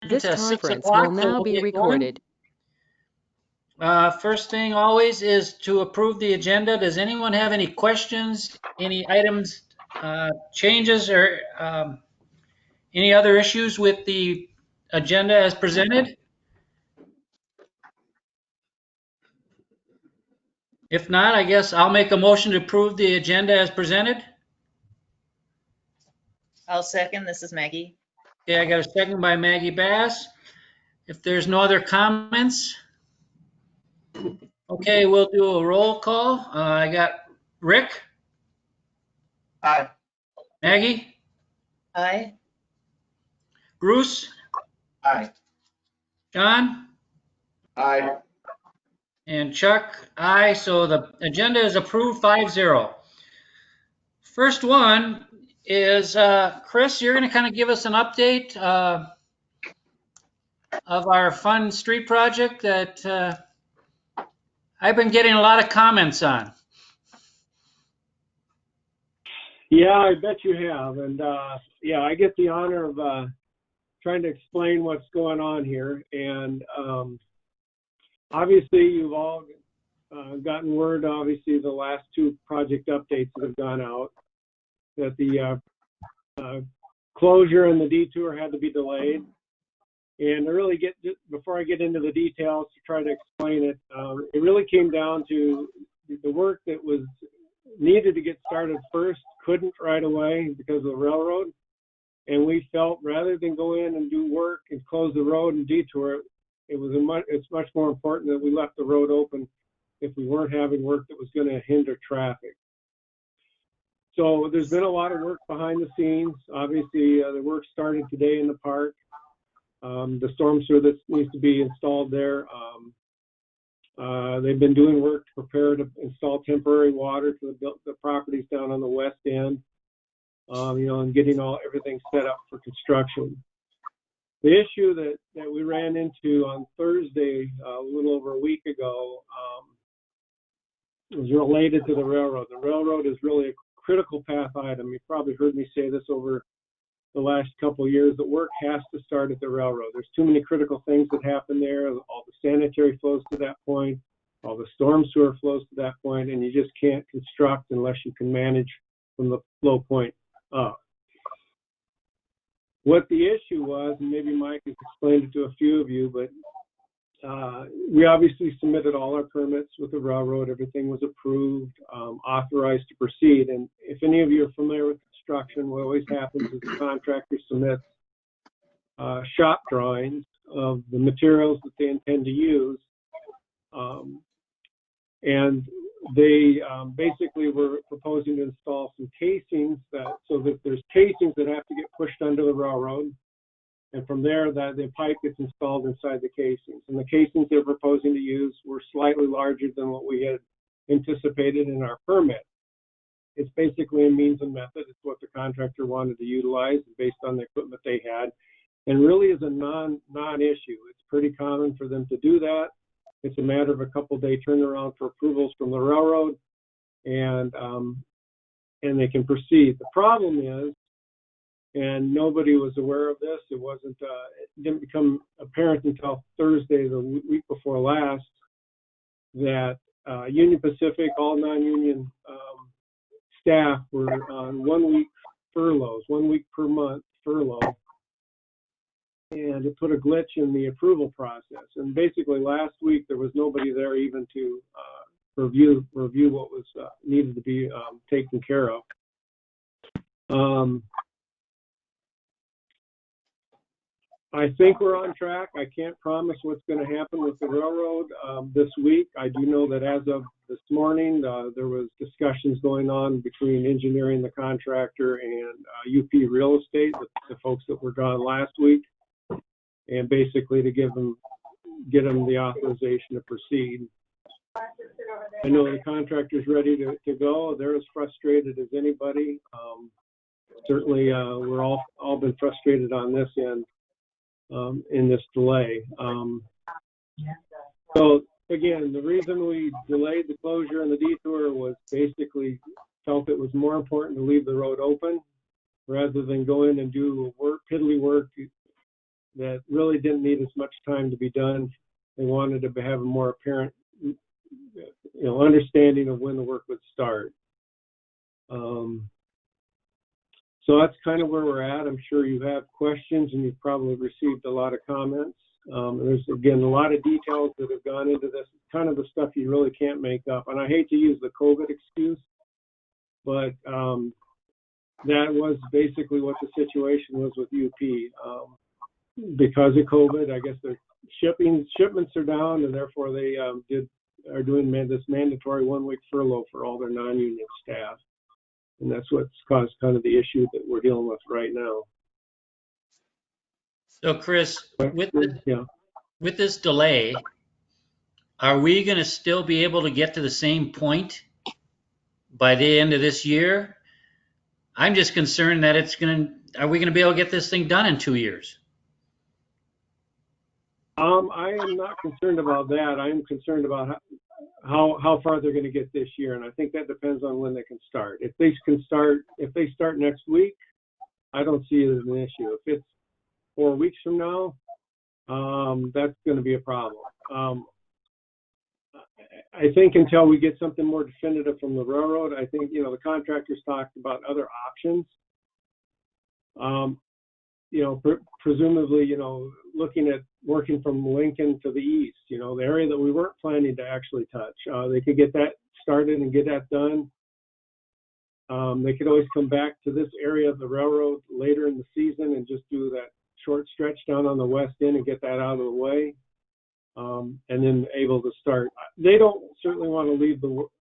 This to 6 conference o'clock, will so now we'll be get going. recorded. First thing always is to approve the agenda. Does anyone have any questions, any items, changes, or any other issues with the agenda as presented? If not, I guess I'll make a motion to approve the agenda as presented. I'll second. This is Maggie. Okay, I got a second by Maggie Bass. If there's no other comments, okay, we'll do a roll call. I got Rick, Aye. Maggie, Aye. Bruce, Aye. John, Aye. and Chuck. Aye, so the agenda is approved 5-0. First one is Chris, you're going to kind of give us an update of our fun street project that I've been getting a lot of comments on. Yeah, I bet you have. And yeah, I get the honor of trying to explain what's going on here. And obviously, you've all gotten word, obviously, the last two project updates that have gone out, that the closure and the detour had to be delayed. And to really before I get into the details to try to explain it, it really came down to the work that was needed to get started first, couldn't right away because of the railroad. And we felt rather than go in and do work and close the road and detour, it's much more important that we left the road open if we weren't having work that was going to hinder traffic. So there's been a lot of work behind the scenes. Obviously, the work started today in the park. The storm sewer that needs to be installed there. They've been doing work to prepare to install temporary water to the properties down on the west end, and getting everything set up for construction. The issue that we ran into on Thursday, a little over a week ago, was related to the railroad. The railroad is really a critical path item. You've probably heard me say this over the last couple of years, that work has to start at the railroad. There's too many critical things that happen there. All the sanitary flows to that point, all the storm sewer flows to that point, and you just can't construct unless you can manage from the flow point up. What the issue was, and maybe Mike has explained it to a few of you, but we obviously submitted all our permits with the railroad. Everything was approved, authorized to proceed. And if any of you are familiar with construction, what always happens is the contractor submits shop drawings of the materials that they intend to use. And they basically were proposing to install some casings so that there's casings that have to get pushed under the railroad. And from there, the pipe gets installed inside the casings. And the casings they're proposing to use were slightly larger than what we had anticipated in our permit. It's basically a means and method. It's what the contractor wanted to utilize based on the equipment they had, and really is a non-issue. It's pretty common for them to do that. It's a matter of a couple-day turnaround for approvals from the railroad, and they can proceed. The problem is, and nobody was aware of this, it didn't become apparent until Thursday, the week before last, that Union Pacific, all non-union staff were on 1 week furloughs, 1 week per month furlough, and it put a glitch in the approval process. And basically last week there was nobody there even to review what was needed to be taken care of. I think we're on track. I can't promise what's going to happen with the railroad this week. I do know that as of this morning, there was discussions going on between engineering, the contractor, and UP Real Estate, the folks that were gone last week, and basically to get them the authorization to proceed. I know the contractor's ready to go. They're as frustrated as anybody. Certainly, we're all been frustrated on this end. In this delay. So again, the reason we delayed the closure and the detour was basically felt it was more important to leave the road open rather than go in and do piddly work that really didn't need as much time to be done. They wanted to have a more apparent, understanding of when the work would start. So that's kind of where we're at. I'm sure you have questions, and you've probably received a lot of comments. There's, again, a lot of details that have gone into this. It's kind of the stuff you really can't make up. And I hate to use the COVID excuse, but that was basically what the situation was with UP. Because of COVID, I guess their shipments are down, and therefore they are doing this mandatory 1-week furlough for all their non-union staff. And that's what's caused kind of the issue that we're dealing with right now. So Chris, with Yeah. with this delay, are we going to still be able to get to the same point by the end of this year? I'm just concerned that are we going to be able to get this thing done in 2 years? I am not concerned about that. I'm concerned about how far they're going to get this year, and I think that depends on when they can start. If they start next week, I don't see it as an issue. If it's 4 weeks from now, that's going to be a problem. I think until we get something more definitive from the railroad, I think, the contractors talked about other options. Presumably, looking at working from Lincoln to the east, the area that we weren't planning to actually touch. They could get that started and get that done. They could always come back to this area of the railroad later in the season and just do that short stretch down on the west end and get that out of the way, and then able to start. They don't certainly want to leave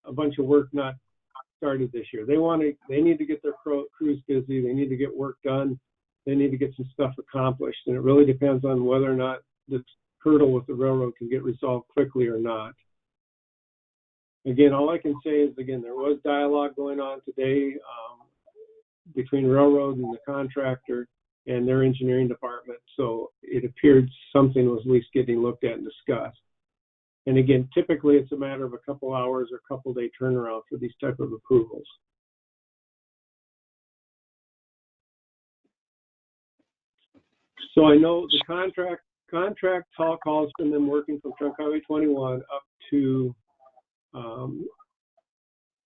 a bunch of work not started this year. They need to get their crews busy. They need to get work done. They need to get some stuff accomplished, and it really depends on whether or not this hurdle with the railroad can get resolved quickly or not. Again, all I can say is, there was dialogue going on today between railroad and the contractor and their engineering department, so it appeared something was at least getting looked at and discussed. And again, typically it's a matter of a couple hours or a couple day turnaround for these type of approvals. So I know the contract calls from them working from Trunk Highway 21 up to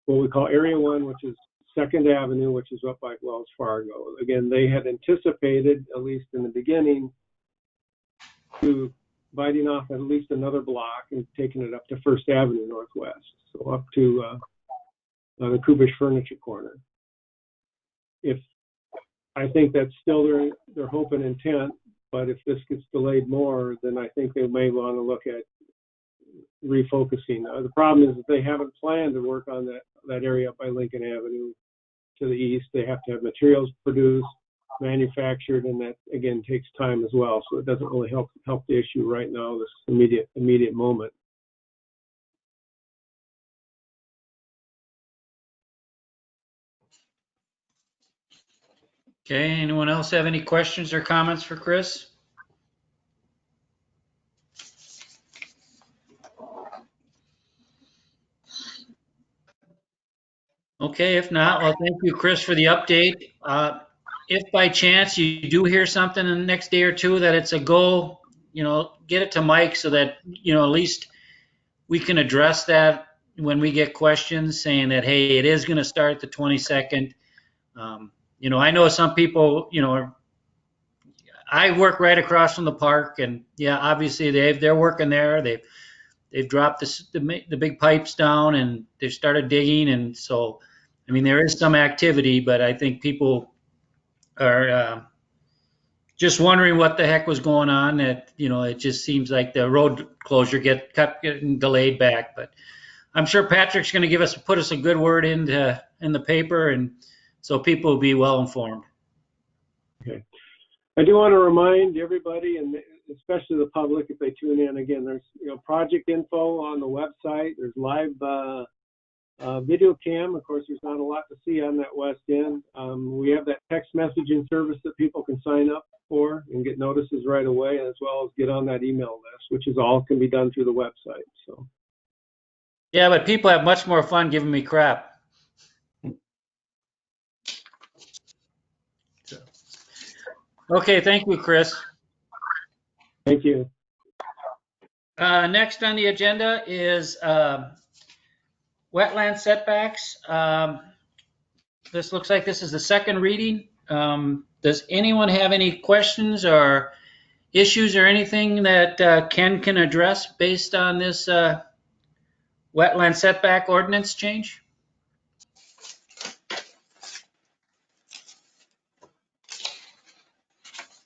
what we call Area 1, which is 2nd Avenue, which is up by Wells Fargo. Again, they had anticipated, at least in the beginning, to biting off at least another block and taking it up to 1st Avenue Northwest, so up to the Kubish Furniture Corner. I think that's still their hope and intent, but if this gets delayed more, then I think they may want to look at refocusing. The problem is that they haven't planned to work on that area up by Lincoln Avenue to the east. They have to have materials produced, manufactured, and that again takes time as well. So it doesn't really help the issue right now, this immediate moment. Okay, anyone else have any questions or comments for Chris? Okay, if not, well, thank you, Chris, for the update. If by chance you do hear something in the next day or two that it's a go, get it to Mike so that, at least we can address that when we get questions saying that, hey, it is going to start the 22nd. I know some people, I work right across from the park, and yeah, obviously they're working there. They've dropped the big pipes down and they've started digging, and so there is some activity, but I think people are just wondering what the heck was going on. That it just seems like the road closure kept getting delayed back, but I'm sure Patrick's going to put us a good word in the paper, and so people will be well informed. Okay. I do want to remind everybody, and especially the public, if they tune in, again, there's project info on the website. There's live video cam. Of course, there's not a lot to see on that west end. We have that text messaging service that people can sign up for and get notices right away, as well as get on that email list, which is all can be done through the website. So. Yeah, but people have much more fun giving me crap. Okay, thank you, Chris. Thank you. Next on the agenda is wetland setbacks. This looks like this is the second reading. Does anyone have any questions or issues or anything that Ken can address based on this wetland setback ordinance change?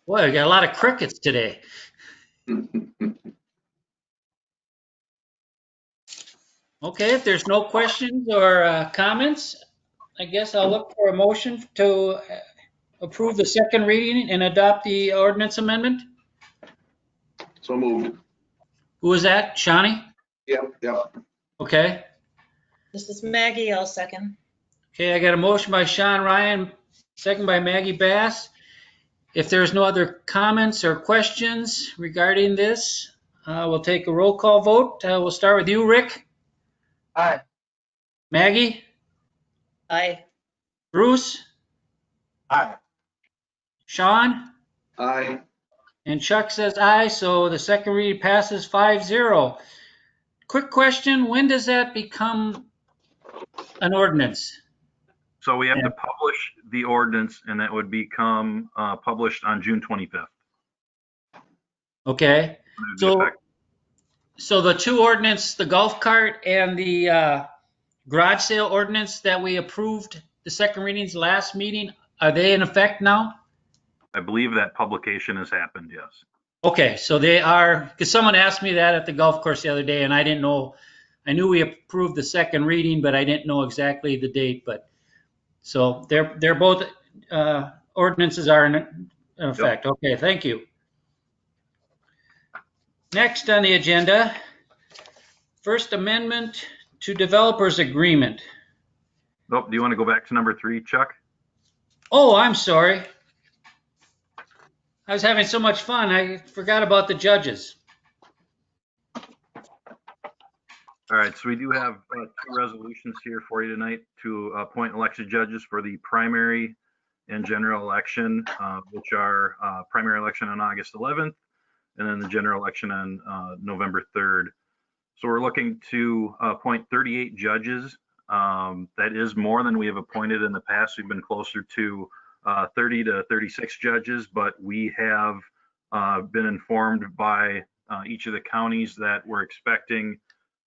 Boy, we got a lot of crickets today. Okay, if there's no questions or comments, I guess I'll look for a motion to approve the second reading and adopt the ordinance amendment. So moved. Who was that? Shawnee? Yep. Okay. This is Maggie, I'll second. Okay, I got a motion by Sean Ryan, second by Maggie Bass. If there's no other comments or questions regarding this, we'll take a roll call vote. We'll start with you, Rick. Aye. Maggie? Aye. Bruce? Aye. Sean? Aye. And Chuck says aye, so the second reading passes 5-0. Quick question, when does that become an ordinance? So we have to publish the ordinance, and that would become published on June 25th. Okay, so the two ordinance, the golf cart and the garage sale ordinance that we approved the second readings last meeting, are they in effect now? I believe that publication has happened, yes. Okay, so they are, because someone asked me that at the golf course the other day, and I didn't know. I knew we approved the second reading, but I didn't know exactly the date. But so they're both ordinances are in effect. Yep. Okay, thank you. Next on the agenda, First Amendment to Developers Agreement. Nope. Do you want to go back to number 3, Chuck? Oh, I'm sorry. I was having so much fun, I forgot about the judges. All right, so we do have 2 resolutions here for you tonight to appoint elected judges for the primary and general election, which are primary election on August 11th, and then the general election on November 3rd. So we're looking to appoint 38 judges. That is more than we have appointed in the past. We've been closer to 30 to 36 judges, but we have been informed by each of the counties that we're expecting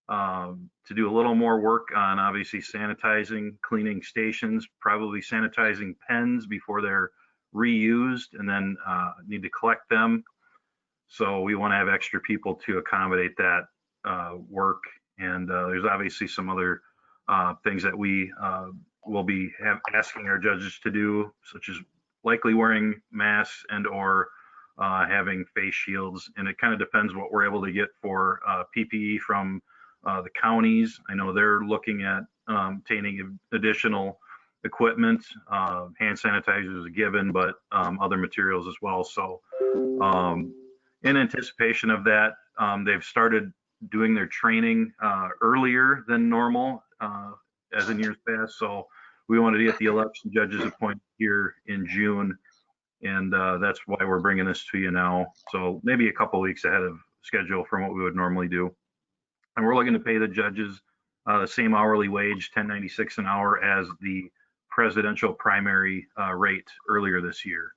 to do a little more work on obviously sanitizing, cleaning stations, probably sanitizing pens before they're reused, and then need to collect them. So we want to have extra people to accommodate that work. And there's obviously some other things that we will be asking our judges to do, such as likely wearing masks and or having face shields. And it kind of depends what we're able to get for PPE from the counties. I know they're looking at obtaining additional equipment. Hand sanitizer is a given, but other materials as well. So in anticipation of that, they've started doing their training earlier than normal as in years past. So we wanted to get the election judges appointed here in June, and that's why we're bringing this to you now. So maybe a couple weeks ahead of schedule from what we would normally do. And we're looking to pay the judges the same hourly wage, $10.96 an hour, as the presidential primary rate earlier this year.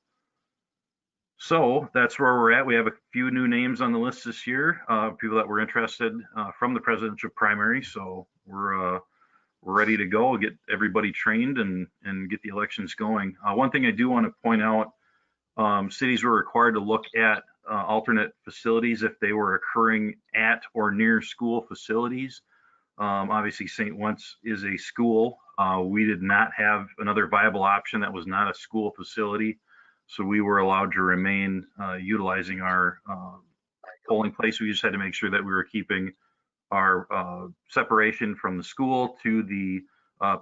So that's where we're at. We have a few new names on the list this year, people that were interested from the presidential primary. So we're ready to go, get everybody trained and get the elections going. One thing I do want to point out, cities were required to look at alternate facilities if they were occurring at or near school facilities. Obviously, St. Wentz is a school. We did not have another viable option that was not a school facility. So we were allowed to remain utilizing our polling place. We just had to make sure that we were keeping our separation from the school to the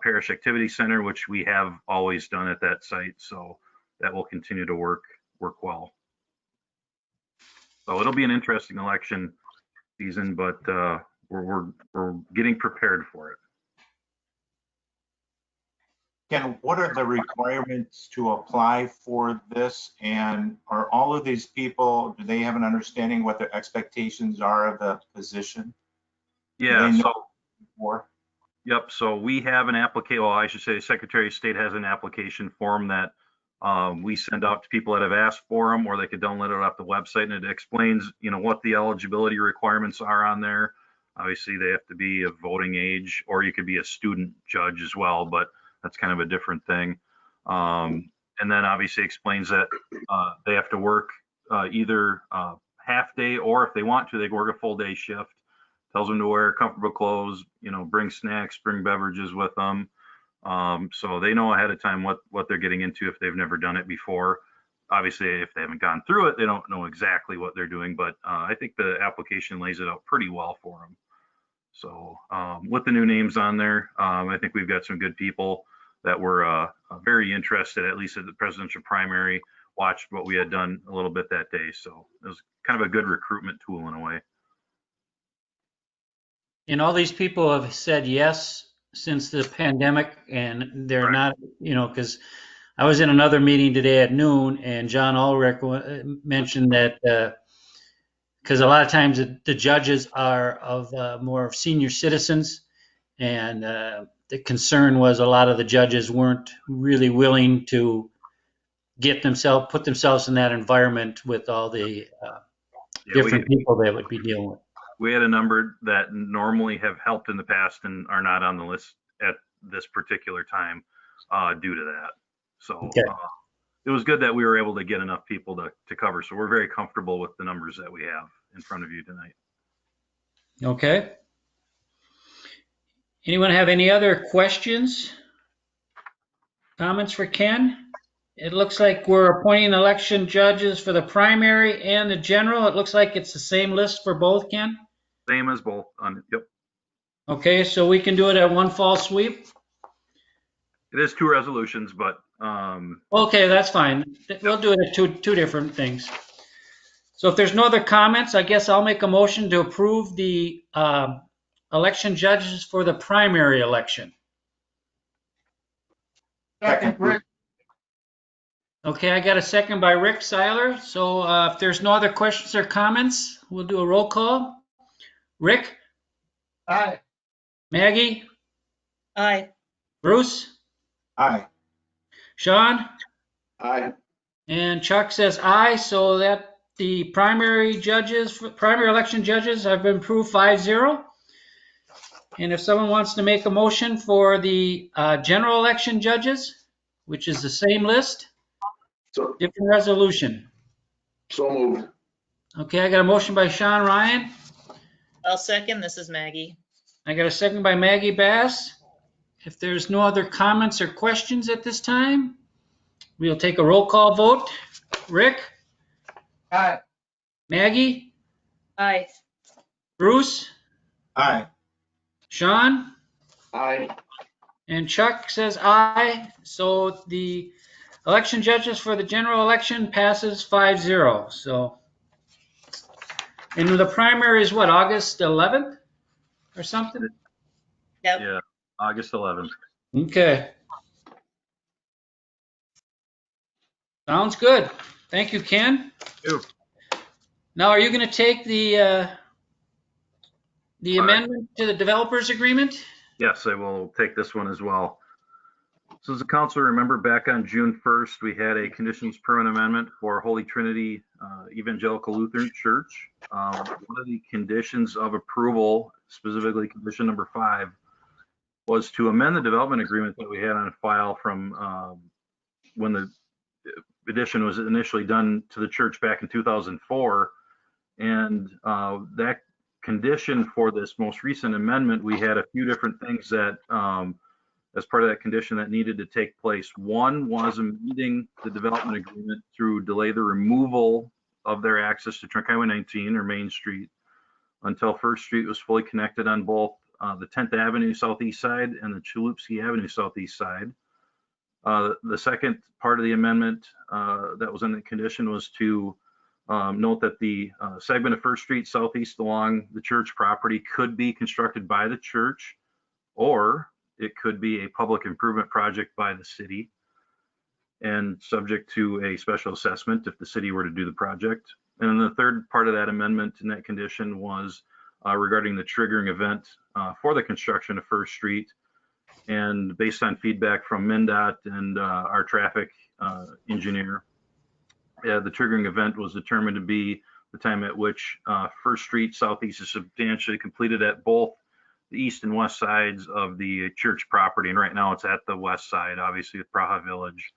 parish activity center, which we have always done at that site. So that will continue to work well. So it'll be an interesting election season, but we're getting prepared for it. Ken, what are the requirements to apply for this? And are all of these people, do they have an understanding what their expectations are of the position? Do Yeah, they so, know before? yep, so we have an application, well, I should say Secretary of State has an application form that we send out to people that have asked for them, or they could download it off the website, and it explains, what the eligibility requirements are on there. Obviously, they have to be of voting age, or you could be a student judge as well, but that's kind of a different thing. And then obviously explains that they have to work either half day, or if they want to, they can work a full day shift. Tells them to wear comfortable clothes, bring snacks, bring beverages with them. So they know ahead of time what they're getting into if they've never done it before. Obviously, if they haven't gone through it, they don't know exactly what they're doing, but I think the application lays it out pretty well for them. So with the new names on there, I think we've got some good people that were very interested, at least at the presidential primary, watched what we had done a little bit that day. So it was kind of a good recruitment tool in a way. And all these people have said yes since the pandemic, and they're Right. not, because I was in another meeting today at noon, and John Ulrich mentioned that because a lot of times the judges are of more senior citizens, and the concern was a lot of the judges weren't really willing to put themselves in that environment with all the Yeah, different people they would be dealing with. we had a number that normally have helped in the past and are not on the list at this particular time due to that. So Okay. it was good that we were able to get enough people to cover. So we're very comfortable with the numbers that we have in front of you tonight. Okay. Anyone have any other questions? Comments for Ken? It looks like we're appointing election judges for the primary and the general. It looks like it's the same list for both, Ken? Same as both. Yep. Okay, so we can do it at one fall sweep? It is two resolutions, but Okay, that's fine. We'll do it at two different things. So if there's no other comments, I guess I'll make a motion to approve the election judges for the primary election. Second, Rick. Okay, I got a second by Rick Seiler. So if there's no other questions or comments, we'll do a roll call. Rick? Aye. Maggie? Aye. Bruce? Aye. Sean? Aye. And Chuck says aye, so that the primary election judges have been approved 5-0. And if someone wants to make a motion for the general election judges, which is the same list, So different resolution. moved. Okay, I got a motion by Sean Ryan. I'll second. This is Maggie. I got a second by Maggie Bass. If there's no other comments or questions at this time, we'll take a roll call vote. Rick? Aye. Maggie? Aye. Bruce? Aye. Sean? Aye. And Chuck says aye. So the election judges for the general election passes 5-0. So, and the primary is what, August 11th or something? Yep. yeah, August 11th. Okay. Sounds good. Thank you, Ken. Ew. Now, are you going to take the amendment to the developers agreement? Yes, I will take this one as well. So as a council, remember back on June 1st, we had a conditions permit amendment for Holy Trinity Evangelical Lutheran Church. One of the conditions of approval, specifically condition number 5, was to amend the development agreement that we had on file from when the addition was initially done to the church back in 2004. And that condition for this most recent amendment, we had a few different things that as part of that condition that needed to take place. One was amending the development agreement to delay the removal of their access to Trunk Highway 19 or Main Street until First Street was fully connected on both the 10th Avenue southeast side and the Chalupsky Avenue southeast side. The second part of the amendment that was in the condition was to note that the segment of First Street southeast along the church property could be constructed by the church, or it could be a public improvement project by the city and subject to a special assessment if the city were to do the project. And then the third part of that amendment in that condition was regarding the triggering event for the construction of First Street. And based on feedback from MnDOT and our traffic engineer, the triggering event was determined to be the time at which First Street Southeast is substantially completed at both the east and west sides of the church property. And right now it's at the west side, obviously with Prague Village.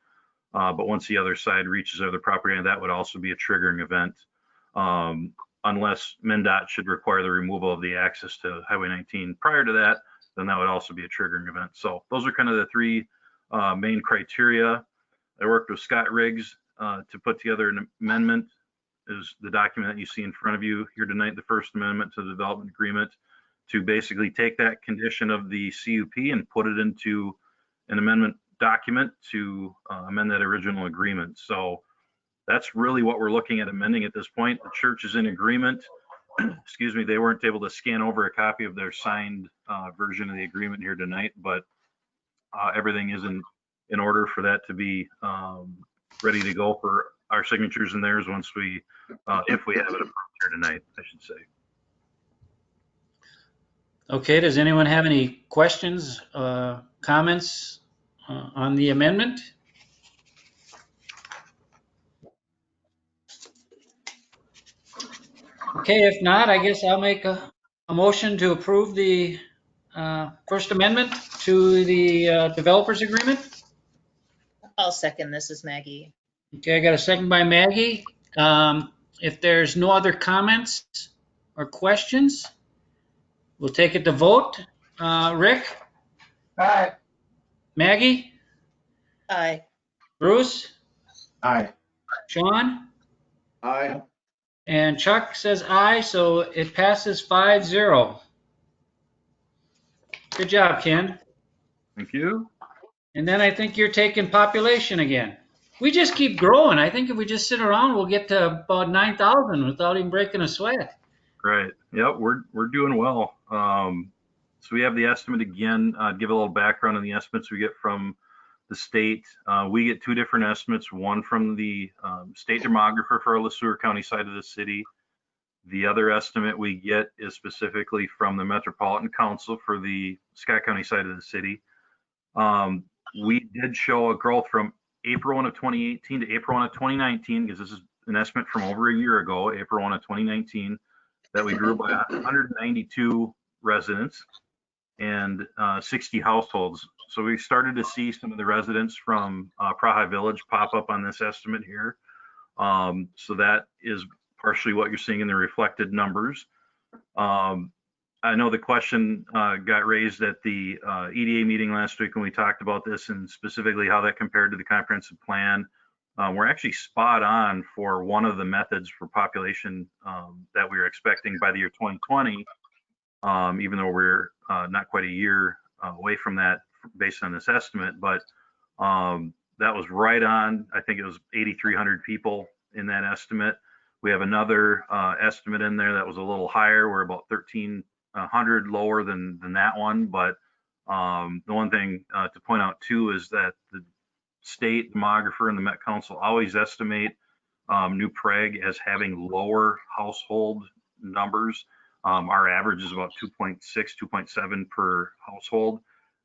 But once the other side reaches other property, and that would also be a triggering event, unless MnDOT should require the removal of the access to Highway 19 prior to that, then that would also be a triggering event. So those are kind of the three main criteria. I worked with Scott Riggs to put together an amendment. Is the document that you see in front of you here tonight, the first amendment to the development agreement, to basically take that condition of the CUP and put it into an amendment document to amend that original agreement. So that's really what we're looking at amending at this point. The church is in agreement. Excuse me, they weren't able to scan over a copy of their signed version of the agreement here tonight, but everything is in order for that to be ready to go for our signatures and theirs once we, if we have it approved here tonight, I should say. Okay, does anyone have any questions, comments on the amendment? Okay, if not, I guess I'll make a motion to approve the First Amendment to the developers agreement. I'll second. This is Maggie. Okay, I got a second by Maggie. If there's no other comments or questions, we'll take it to vote. Rick? Aye. Maggie? Aye. Bruce? Aye. Sean? Aye. And Chuck says aye, so it passes 5-0. Good job, Ken. Thank you. And then I think you're taking population again. We just keep growing. I think if we just sit around, we'll get to about 9,000 without even breaking a sweat. Right. Yep. We're doing well. So we have the estimate again. Give a little background on the estimates we get from the state. We get two different estimates. One from the state demographer for the LeSueur County side of the city. The other estimate we get is specifically from the Metropolitan Council for the Scott County side of the city. We did show a growth from April 1 of 2018 to April 1 of 2019, because this is an estimate from over a year ago, April 1 of 2019, that we grew by 192 residents and 60 households. So we started to see some of the residents from Prague Village pop up on this estimate here. So that is partially what you're seeing in the reflected numbers. I know the question got raised at the EDA meeting last week when we talked about this, and specifically how that compared to the comprehensive plan. We're actually spot on for one of the methods for population that we were expecting by the year 2020, even though we're not quite a year away from that based on this estimate. But that was right on. I think it was 8,300 people in that estimate. We have another estimate in there that was a little higher. We're about 1,300 lower than that one. But the one thing to point out too is that the state demographer and the Met Council always estimate New Prague as having lower household numbers. Our average is about 2.6, 2.7 per household.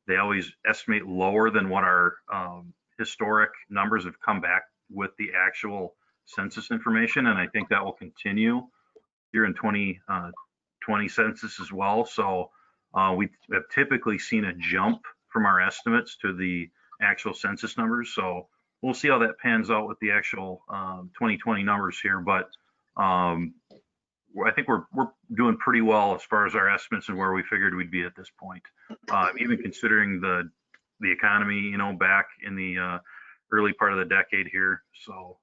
They always estimate lower than what our historic numbers have come back with the actual census information, and I think that will continue here in 2020 census as well. So we have typically seen a jump from our estimates to the actual census numbers. So we'll see how that pans out with the actual 2020 numbers here. But I think we're doing pretty well as far as our estimates and where we figured we'd be at this point, even considering the economy, you know, back in the early part of the decade here. So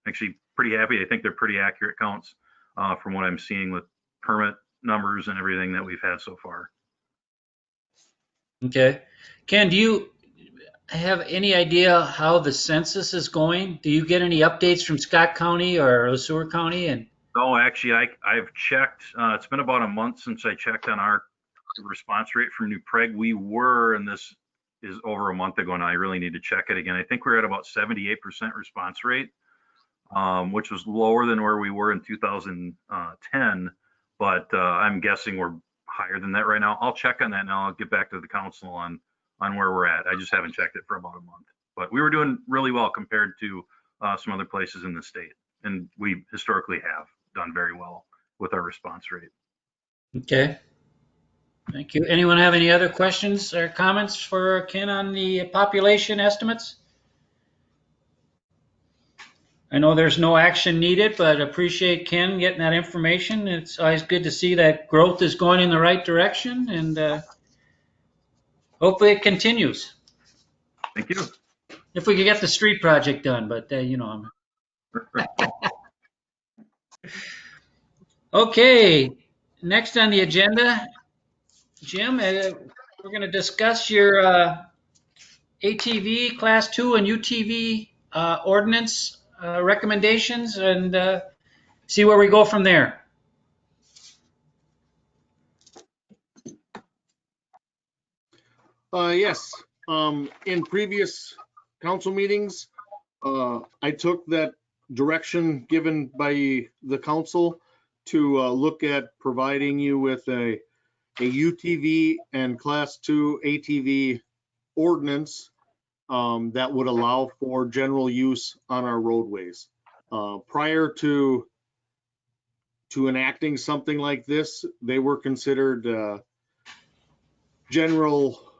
actually pretty happy. I think they're pretty accurate counts from what I'm seeing with permit numbers and everything that we've had so far. Okay. Ken, do you have any idea how the census is going? Do you get any updates from Scott County or LeSueur County? And No, actually, I've checked. It's been about a month since I checked on our the response rate for New Prague. We were, and this is over a month ago now, I really need to check it again. I think we're at about 78% response rate, which was lower than where we were in 2010, but I'm guessing we're higher than that right now. I'll check on that and I'll get back to the council on where we're at. I just haven't checked it for about a month, but we were doing really well compared to some other places in the state. And we historically have done very well with our response rate. Okay. Thank you. Anyone have any other questions or comments for Ken on the population estimates? I know there's no action needed, but appreciate Ken getting that information. It's always good to see that growth is going in the right direction, and hopefully it continues. Thank you. If we could get the street project done, but you know. Okay, next on the agenda, Jim, we're going to discuss your ATV Class 2 and UTV ordinance recommendations and see where we go from there. Yes, in previous council meetings, I took that direction given by the council to look at providing you with a UTV and Class 2 ATV ordinance that would allow for general use on our roadways. Prior to enacting something like this, they were considered general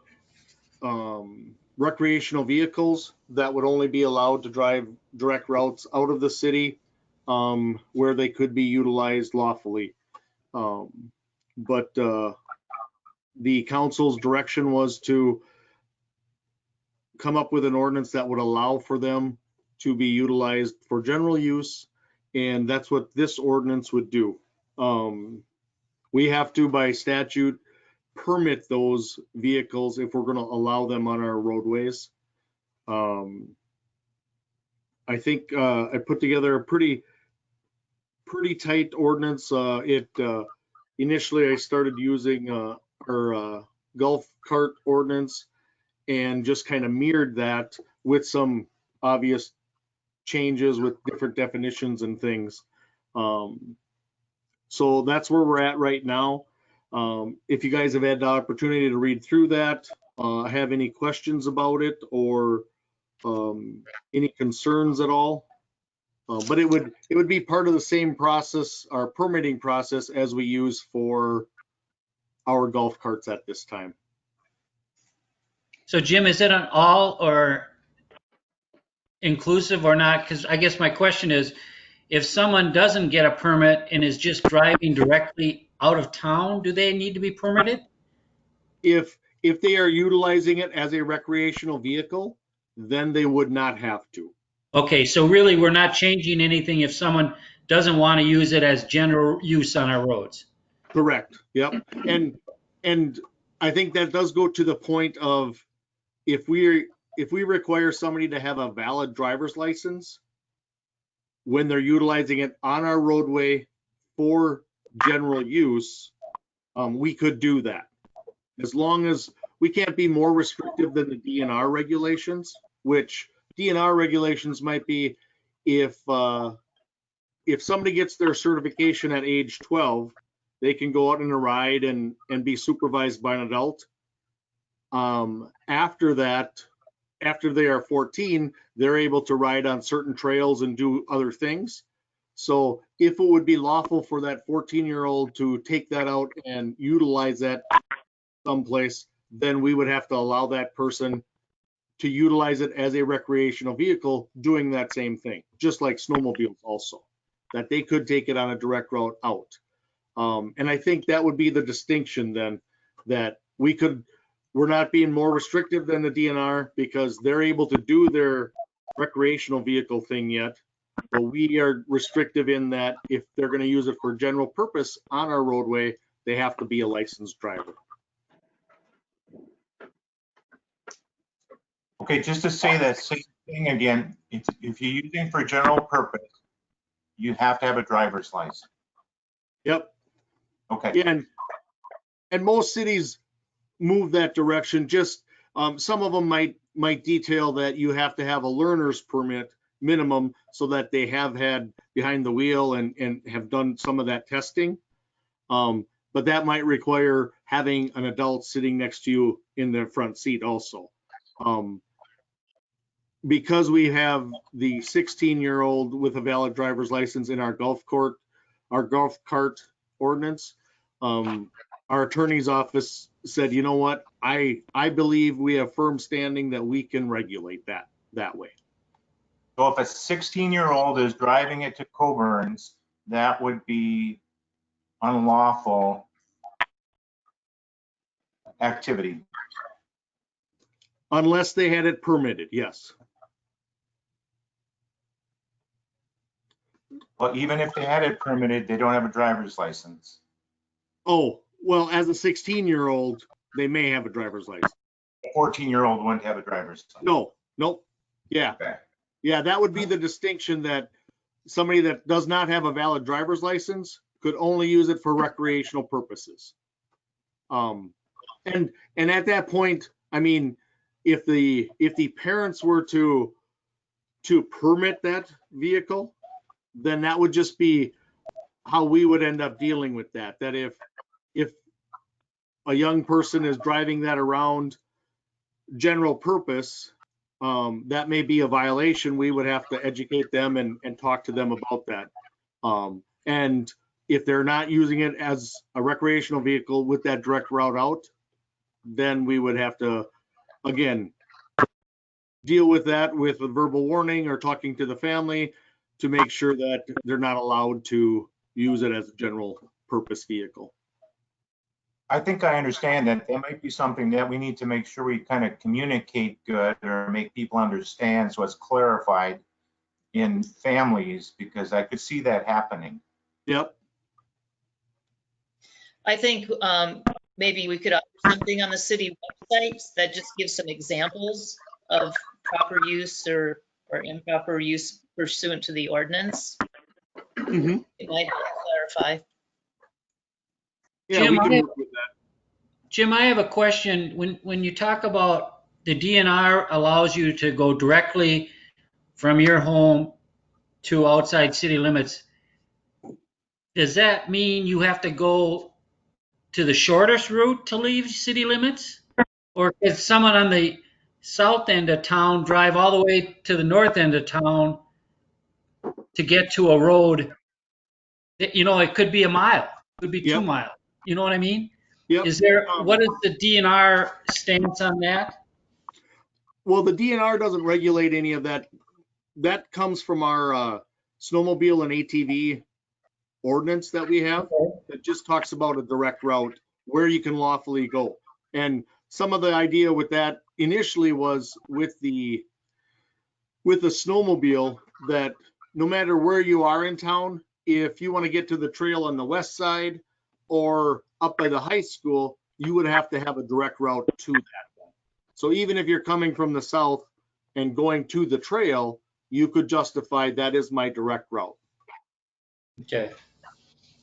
recreational vehicles that would only be allowed to drive direct routes out of the city where they could be utilized lawfully. But the council's direction was to come up with an ordinance that would allow for them to be utilized for general use, and that's what this ordinance would do. We have to, by statute, permit those vehicles if we're going to allow them on our roadways. I think I put together a pretty tight ordinance. Initially I started using our golf cart ordinance and just kind of mirrored that with some obvious changes with different definitions and things. So that's where we're at right now. If you guys have had the opportunity to read through that, have any questions about it or any concerns at all, but it would be part of the same process, our permitting process, as we use for our golf carts at this time. So Jim, is it an all or inclusive or not? Because I guess my question is, if someone doesn't get a permit and is just driving directly out of town, do they need to be permitted? If they are utilizing it as a recreational vehicle, then they would not have to. Okay, so really we're not changing anything if someone doesn't want to use it as general use on our roads. Correct. Yep. And I think that does go to the point of if we require somebody to have a valid driver's license when they're utilizing it on our roadway for general use, we could do that. As long as we can't be more restrictive than the DNR regulations, which DNR regulations might be if somebody gets their certification at age 12, they can go out on a ride and be supervised by an adult. After that, after they are 14, they're able to ride on certain trails and do other things. So if it would be lawful for that 14-year-old to take that out and utilize that someplace, then we would have to allow that person to utilize it as a recreational vehicle doing that same thing, just like snowmobiles also, that they could take it on a direct route out. And I think that would be the distinction then, that we're not being more restrictive than the DNR because they're able to do their recreational vehicle thing yet, but we are restrictive in that if they're going to use it for general purpose on our roadway, they have to be a licensed driver. Okay, just to say that same thing again, if you're using for general purpose, you have to have a driver's license. Yep. Okay. Yeah, and most cities move that direction. Just some of them might detail that you have to have a learner's permit minimum so that they have had behind the wheel and have done some of that testing. But that might require having an adult sitting next to you in the front seat also. Because we have the 16-year-old with a valid driver's license in our golf cart ordinance, our attorney's office said, you know what, I believe we have firm standing that we can regulate that way. So if a 16-year-old is driving it to Coburn's, that would be unlawful activity. Unless they had it permitted, yes. Well, even if they had it permitted, they don't have a driver's license. Oh, well, as a 16-year-old, they may have a driver's license. A 14-year-old wouldn't have a driver's license. No, nope. Yeah. Okay. Yeah, that would be the distinction, that somebody that does not have a valid driver's license could only use it for recreational purposes. And at that point, I mean, if the parents were to permit that vehicle, then that would just be how we would end up dealing with that. That if a young person is driving that around general purpose, that may be a violation. We would have to educate them and talk to them about that. And if they're not using it as a recreational vehicle with that direct route out, then we would have to, again, deal with that with a verbal warning or talking to the family to make sure that they're not allowed to use it as a general purpose vehicle. I think I understand that. That might be something that we need to make sure we kind of communicate good or make people understand so it's clarified in families, because I could see that happening. Yep. I think maybe we could offer something on the city websites that just gives some examples of proper use or improper use pursuant to the ordinance. Mm-hmm. It might clarify. Yeah, Jim, we can work with that. Jim, I have a question. When you talk about the DNR allows you to go directly from your home to outside city limits, does that mean you have to go to the shortest route to leave city limits? Or could someone on the south end of town drive all the way to the north end of town to get to a road that, it could be a mile, it could be 2 Yep. miles. You know what I mean? Yep. What is the DNR stance on that? Well, the DNR doesn't regulate any of that. That comes from our snowmobile and ATV ordinance that we have that just talks about a direct route where you can lawfully go. And some of the idea with that initially was with the snowmobile, that no matter where you are in town, if you want to get to the trail on the west side or up by the high school, you would have to have a direct route to that one. So even if you're coming from the south and going to the trail, you could justify that is my direct route. Okay.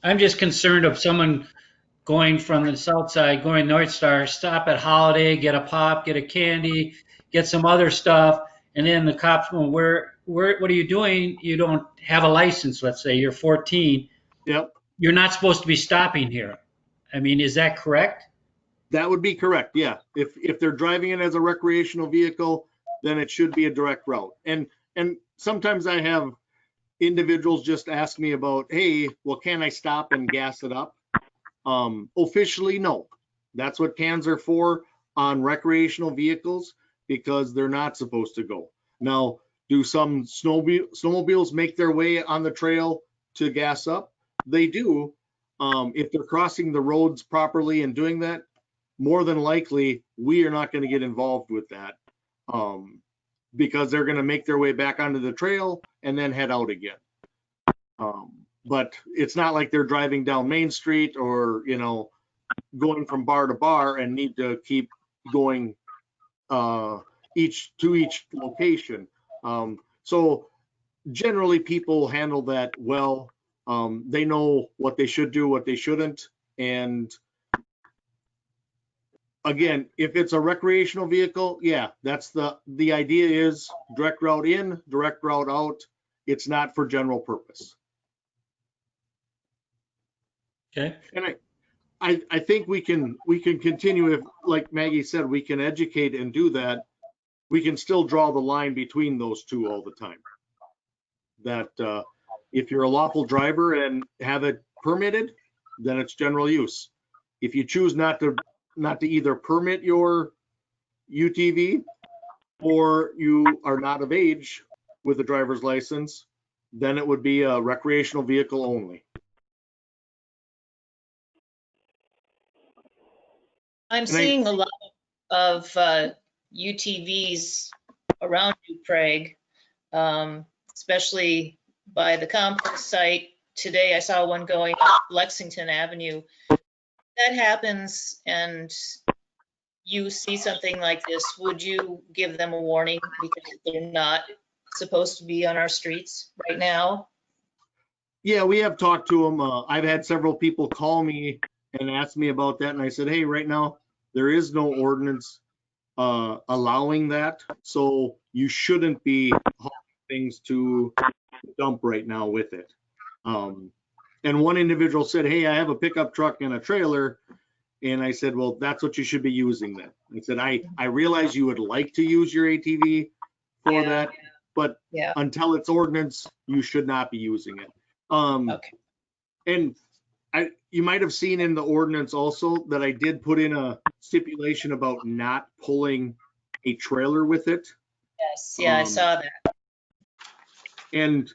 I'm just concerned of someone going from the south side, going North Star, stop at Holiday, get a pop, get a candy, get some other stuff, and then the cops going, what are you doing? You don't have a license, let's say, you're 14. Yep. You're not supposed to be stopping here. I mean, is that correct? That would be correct, yeah. If they're driving it as a recreational vehicle, then it should be a direct route. And sometimes I have individuals just ask me about, hey, well, can I stop and gas it up? Officially, no. That's what cans are for on recreational vehicles, because they're not supposed to go. Now, do some snowmobiles make their way on the trail to gas up? They do. If they're crossing the roads properly and doing that, more than likely, we are not going to get involved with that, because they're going to make their way back onto the trail and then head out again. But it's not like they're driving down Main Street or, going from bar to bar and need to keep going each location. So generally people handle that well. They know what they should do, what they shouldn't, and again, if it's a recreational vehicle, yeah, that's the idea is direct route in, direct route out. It's not for general purpose. Okay. And I think we can continue if, like Maggie said, we can educate and do that. We can still draw the line between those two all the time. That if you're a lawful driver and have it permitted, then it's general use. If you choose not to either permit your UTV or you are not of age with a driver's license, then it would be a recreational vehicle only. I'm seeing a lot of UTVs around New Prague, especially by the compost site. Today I saw one going up Lexington Avenue. That happens and you see something like this, would you give them a warning because they're not supposed to be on our streets right now? Yeah, we have talked to them. I've had several people call me and ask me about that, and I said, hey, right now there is no ordinance allowing that, so you shouldn't be hauling things to dump right now with it. And one individual said, hey, I have a pickup truck and a trailer. And I said, well, that's what you should be using then. I said, I realize you would like to use your ATV for that, but until it's ordinance, you should not be using it. Okay. And you might have seen in the ordinance also that I did put in a stipulation about not pulling a trailer with it. Yes, yeah, I saw that. And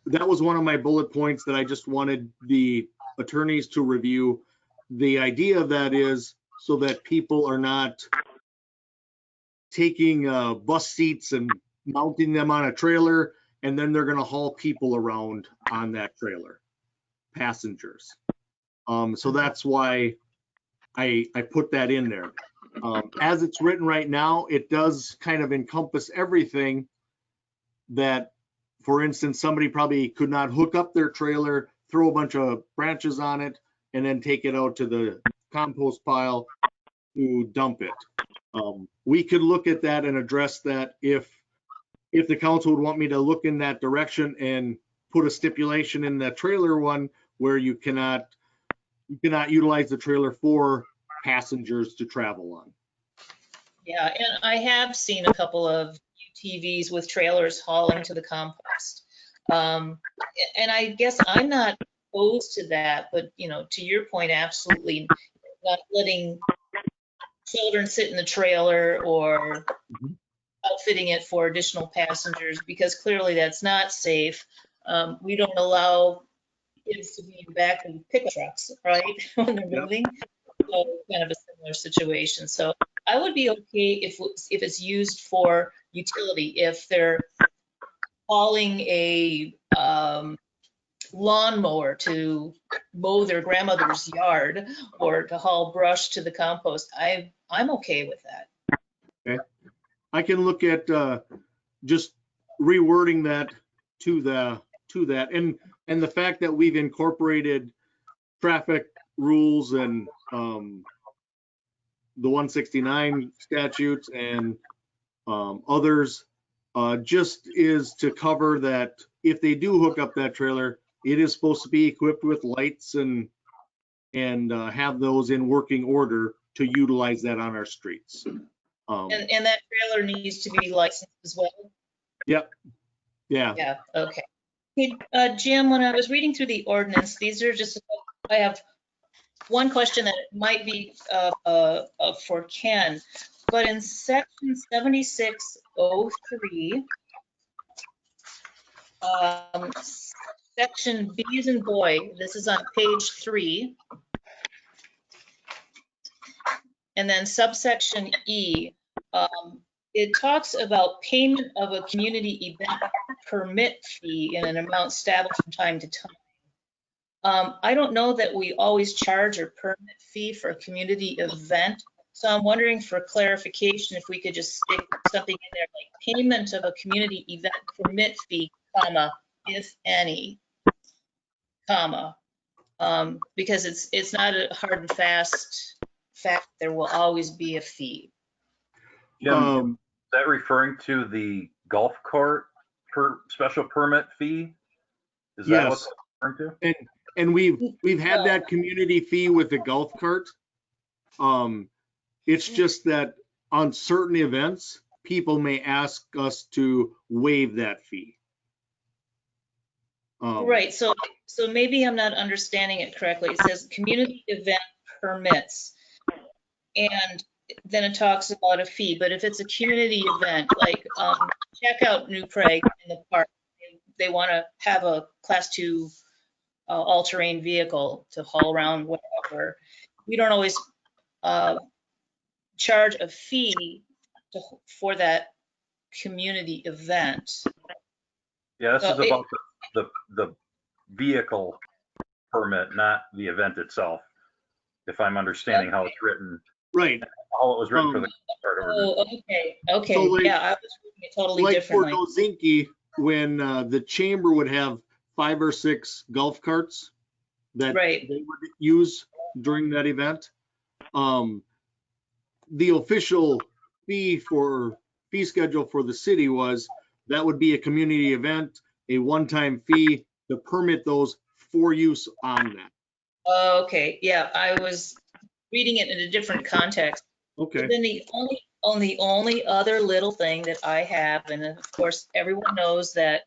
that was one of my bullet points that I just wanted the attorneys to review. The idea of that is so that people are not taking bus seats and mounting them on a trailer, and then they're going to haul people around on that trailer, passengers. So that's why I put that in there. As it's written right now, it does kind of encompass everything that, for instance, somebody probably could not hook up their trailer, throw a bunch of branches on it, and then take it out to the compost pile to dump it. We could look at that and address that if the council would want me to look in that direction and put a stipulation in the trailer one where you cannot utilize the trailer for passengers to travel on. Yeah, and I have seen a couple of UTVs with trailers hauling to the compost. And I guess I'm not opposed to that, but to your point, absolutely not letting children sit in the trailer or outfitting it for additional passengers, because clearly that's not safe. We don't allow kids to be in the back of pickup trucks, right, when they're moving. So kind of a similar situation. So I would be okay if it's used for utility, if they're hauling a lawnmower to mow their grandmother's yard or to haul brush to the compost. I'm okay with that. Okay. I can look at just rewording that to that, and the fact that we've incorporated traffic rules and the 169 statutes and others just is to cover that if they do hook up that trailer, it is supposed to be equipped with lights and have those in working order to utilize that on our streets. And that trailer needs to be licensed as well? Yep. Yeah. Yeah, okay. Hey, Jim, when I was reading through the ordinance, these are just, I have one question that might be for Ken, but in section 7603, section B as in boy, this is on page 3, and then subsection E, it talks about payment of a community event permit fee in an amount established from time to time. I don't know that we always charge a permit fee for a community event, so I'm wondering for clarification if we could just stick something in there like payment of a community event permit fee, comma, if any, comma, because it's not a hard and fast fact there will always be a fee. Jim, is that referring to the golf cart special permit fee? Is that what Yes. that's referring to? And we've had that community fee with the golf cart. It's just that on certain events, people may ask us to waive that fee. Right, so maybe I'm not understanding it correctly. It says community event permits, and then it talks about a fee, but if it's a community event, like check out New Prague in the park, they want to have a class 2 all-terrain vehicle to haul around whatever. We don't always charge a fee for that community event. Yeah, this So is about the vehicle permit, not the event itself, if I'm understanding how it's written, Right. how it was written for the cart ordinance. Oh, okay, So like- yeah, I was reading it totally Like for differently. Dozinki, when the chamber would have 5 or 6 golf carts that Right. they would use during that event, the official fee schedule for the city was that would be a community event, a one-time fee to permit those for use on that. Okay, yeah, I was reading it in a different context. Okay. And then the only other little thing that I have, and of course, everyone knows that,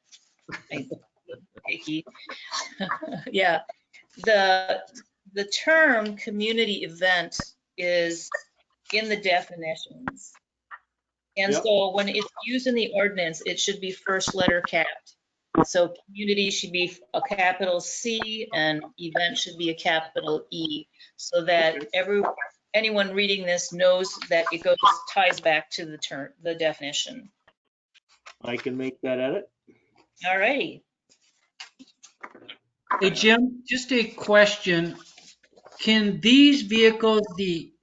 yeah, the term community event is in the definitions. And Yep. so when it's used in the ordinance, it should be first letter capped. So community should be a capital C and event should be a capital E, so that anyone reading this knows that it ties back to the term, the definition. I can make that edit. All righty. Hey, Jim, just a question. Can these vehicles, the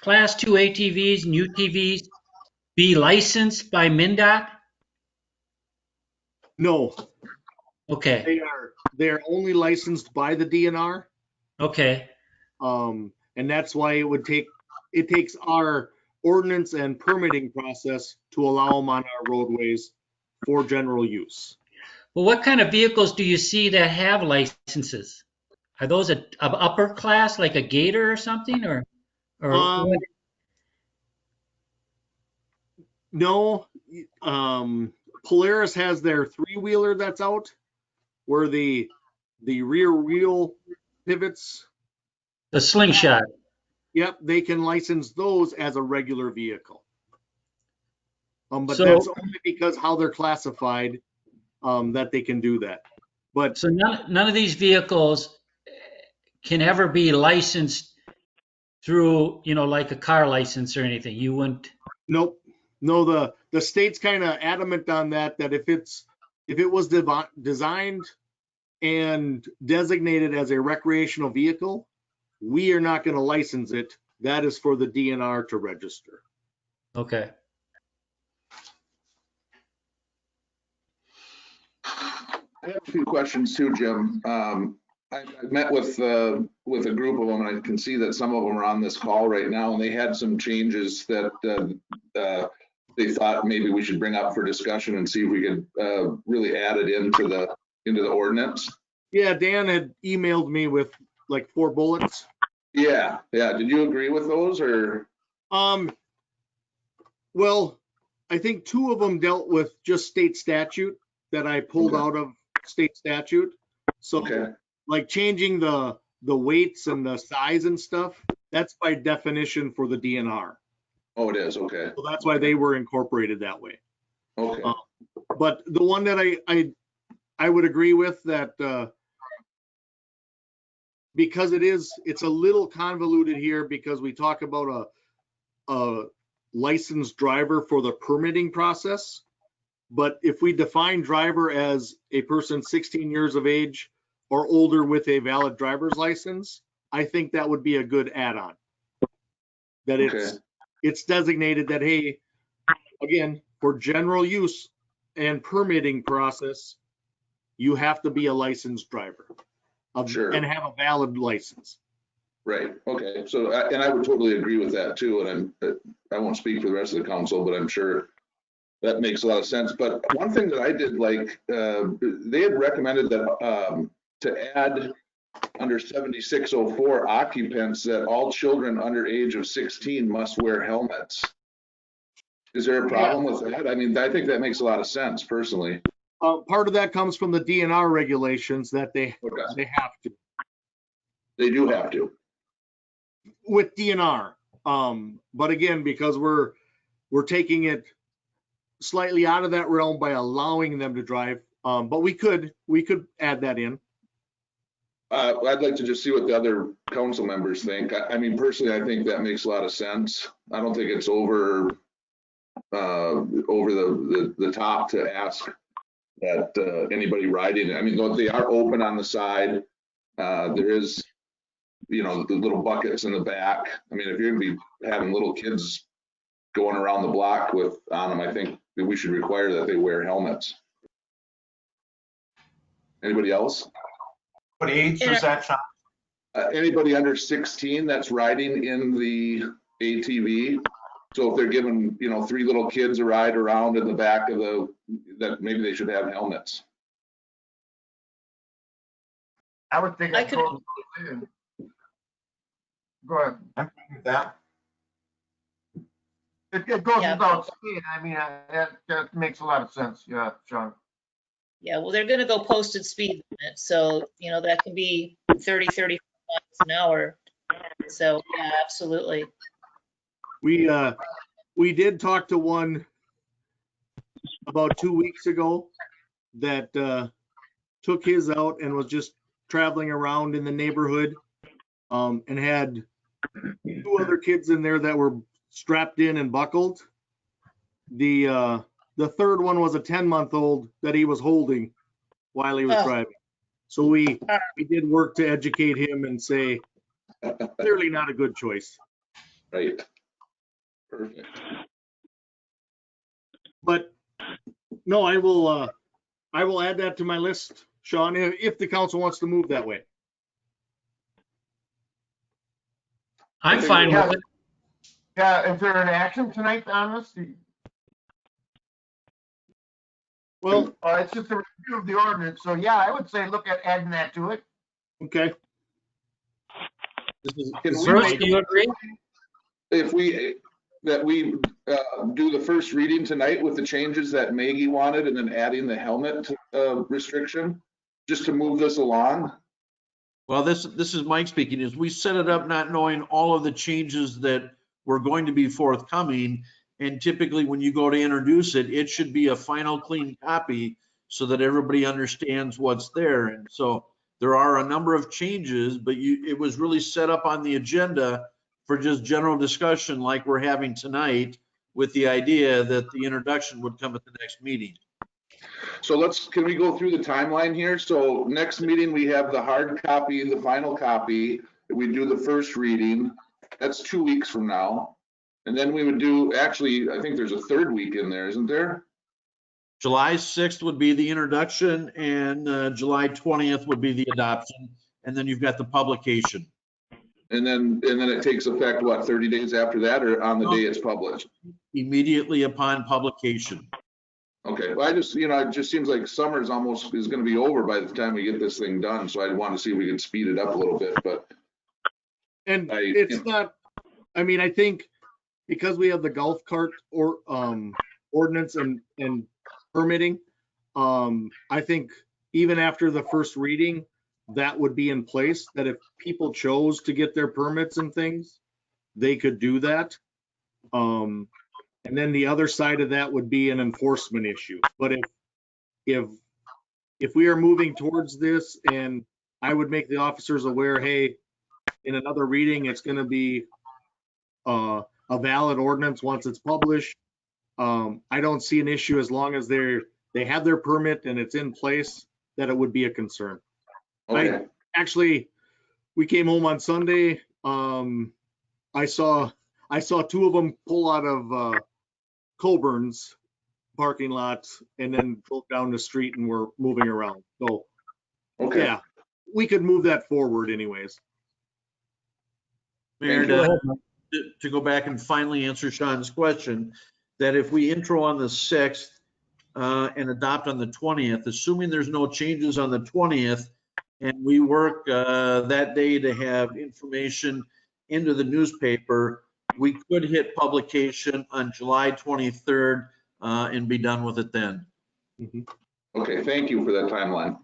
Class 2 ATVs and UTVs, be licensed by MnDOT? No, Okay, they are only licensed by the DNR. okay. And that's why it takes our ordinance and permitting process to allow them on our roadways for general use. Well, what kind of vehicles do you see that have licenses? Are those a upper class, like a Gator or something, or what? No, Polaris has their 3-wheeler that's out where the rear wheel pivots. The Slingshot? Yep, they can license those as a regular vehicle. But So- that's only because how they're classified, that they can do that. But So none of these vehicles can ever be licensed through, like a car license or anything. You wouldn't. nope. No, the state's kind of adamant on that if it was designed and designated as a recreational vehicle, we are not going to license it. That is for the DNR to register. Okay. I have a few questions too, Jim. I met with a group of them, and I can see that some of them are on this call right now, and they had some changes that they thought maybe we should bring up for discussion and see if we could really add it into the ordinance. Yeah, Dan had emailed me with like 4 bullets. Yeah. Did you agree with those or? Well, I think 2 of them dealt with just state statute that I pulled Okay. out of state statute. So Okay. like changing the weights and the size and stuff, that's by definition for the DNR. Oh, it is. Okay. So that's why they were incorporated that way. Okay. But the one that I would agree with that, because it's a little convoluted here because we talk about a licensed driver for the permitting process. But if we define driver as a person 16 years of age or older with a valid driver's license, I think that would be a good add-on. That it's designated that, hey, again, for general use and permitting process, you have to be a licensed driver Sure. and have a valid license. Right, okay, so, and I would totally agree with that too, and I won't speak for the rest of the council, but I'm sure that makes a lot of sense. But one thing that I did like, they had recommended that to add under 7604 occupants that all children under age of 16 must wear helmets. Is there a problem with that? I mean, I think that makes a lot of sense personally. Part of that comes from the DNR regulations that they have to. They do have to. With DNR. But again, because we're taking it slightly out of that realm by allowing them to drive. But we could add that in. I'd like to just see what the other council members think. I mean, personally, I think that makes a lot of sense. I don't think it's over the top to ask that anybody riding. I mean, they are open on the side. There is, you know, the little buckets in the back. I mean, if you're gonna be having little kids going around the block on them, I think that we should require that they wear helmets. Anybody else? What age is that, Sean? Anybody under 16 that's riding in the ATV. So if they're giving, you know, 3 little kids a ride around in the back of that maybe they should have helmets. I would think. I could- Go ahead. I'm fine with that. It goes Yeah. without saying. I mean, that makes a lot of sense. Yeah, Sean. Yeah, well, they're gonna go posted speed limit, so, you know, that can be 30, 35 miles an hour. So, yeah, absolutely. We did talk to one about 2 weeks ago that took his out and was just traveling around in the neighborhood and had 2 other kids in there that were strapped in and buckled. The third one was a 10-month-old that he was holding while he was Oh. driving. So we did work to educate him and say, clearly not a good choice. Right. Perfect. But no, I will add that to my list, Sean, if the council wants to move that way. I'm fine with it. Yeah, is there an action tonight on this? Well, It's just a review of the ordinance. So yeah, I would say look at adding that to it. okay. Can we Bruce, make do you agree? if we do the first reading tonight with the changes that Maggie wanted and then adding the helmet restriction, just to move this along? Well, this is Mike speaking. Is we set it up not knowing all of the changes that were going to be forthcoming. And typically when you go to introduce it, it should be a final clean copy so that everybody understands what's there. And so there are a number of changes, but it was really set up on the agenda for just general discussion like we're having tonight, with the idea that the introduction would come at the next meeting. So can we go through the timeline here? So next meeting, we have the hard copy, the final copy. We do the first reading. That's 2 weeks from now. And then we would do, actually, I think there's a third week in there, isn't there? July 6th would be the introduction, and July 20th would be the adoption. And then you've got the publication. And then it takes effect, what, 30 days after that, or on the day it's published? Immediately upon publication. Okay, well, it just seems like summer is gonna be over by the time we get this thing done, so I want to see if we can speed it up a little bit, but. And it's not, I mean, I think because we have the golf cart or ordinance and permitting, I think even after the first reading, that would be in place, that if people chose to get their permits and things, they could do that. And then the other side of that would be an enforcement issue. But if we are moving towards this, and I would make the officers aware, hey, in another reading, it's going to be a valid ordinance once it's published. I don't see an issue as long as they have their permit and it's in place, that it would be a concern. Okay. We came home on Sunday. I saw 2 of them pull out of Colburn's parking lot and then drove down the street and were moving around. So, Okay. yeah, we could move that forward anyways. Mayor, Thank to go back and finally answer Sean's question, that if we intro on the 6th and adopt on the 20th, assuming there's no changes on the 20th, and we work that day to have information into the newspaper, we could hit publication on July 23rd and be done with it then. Okay, thank you for that timeline.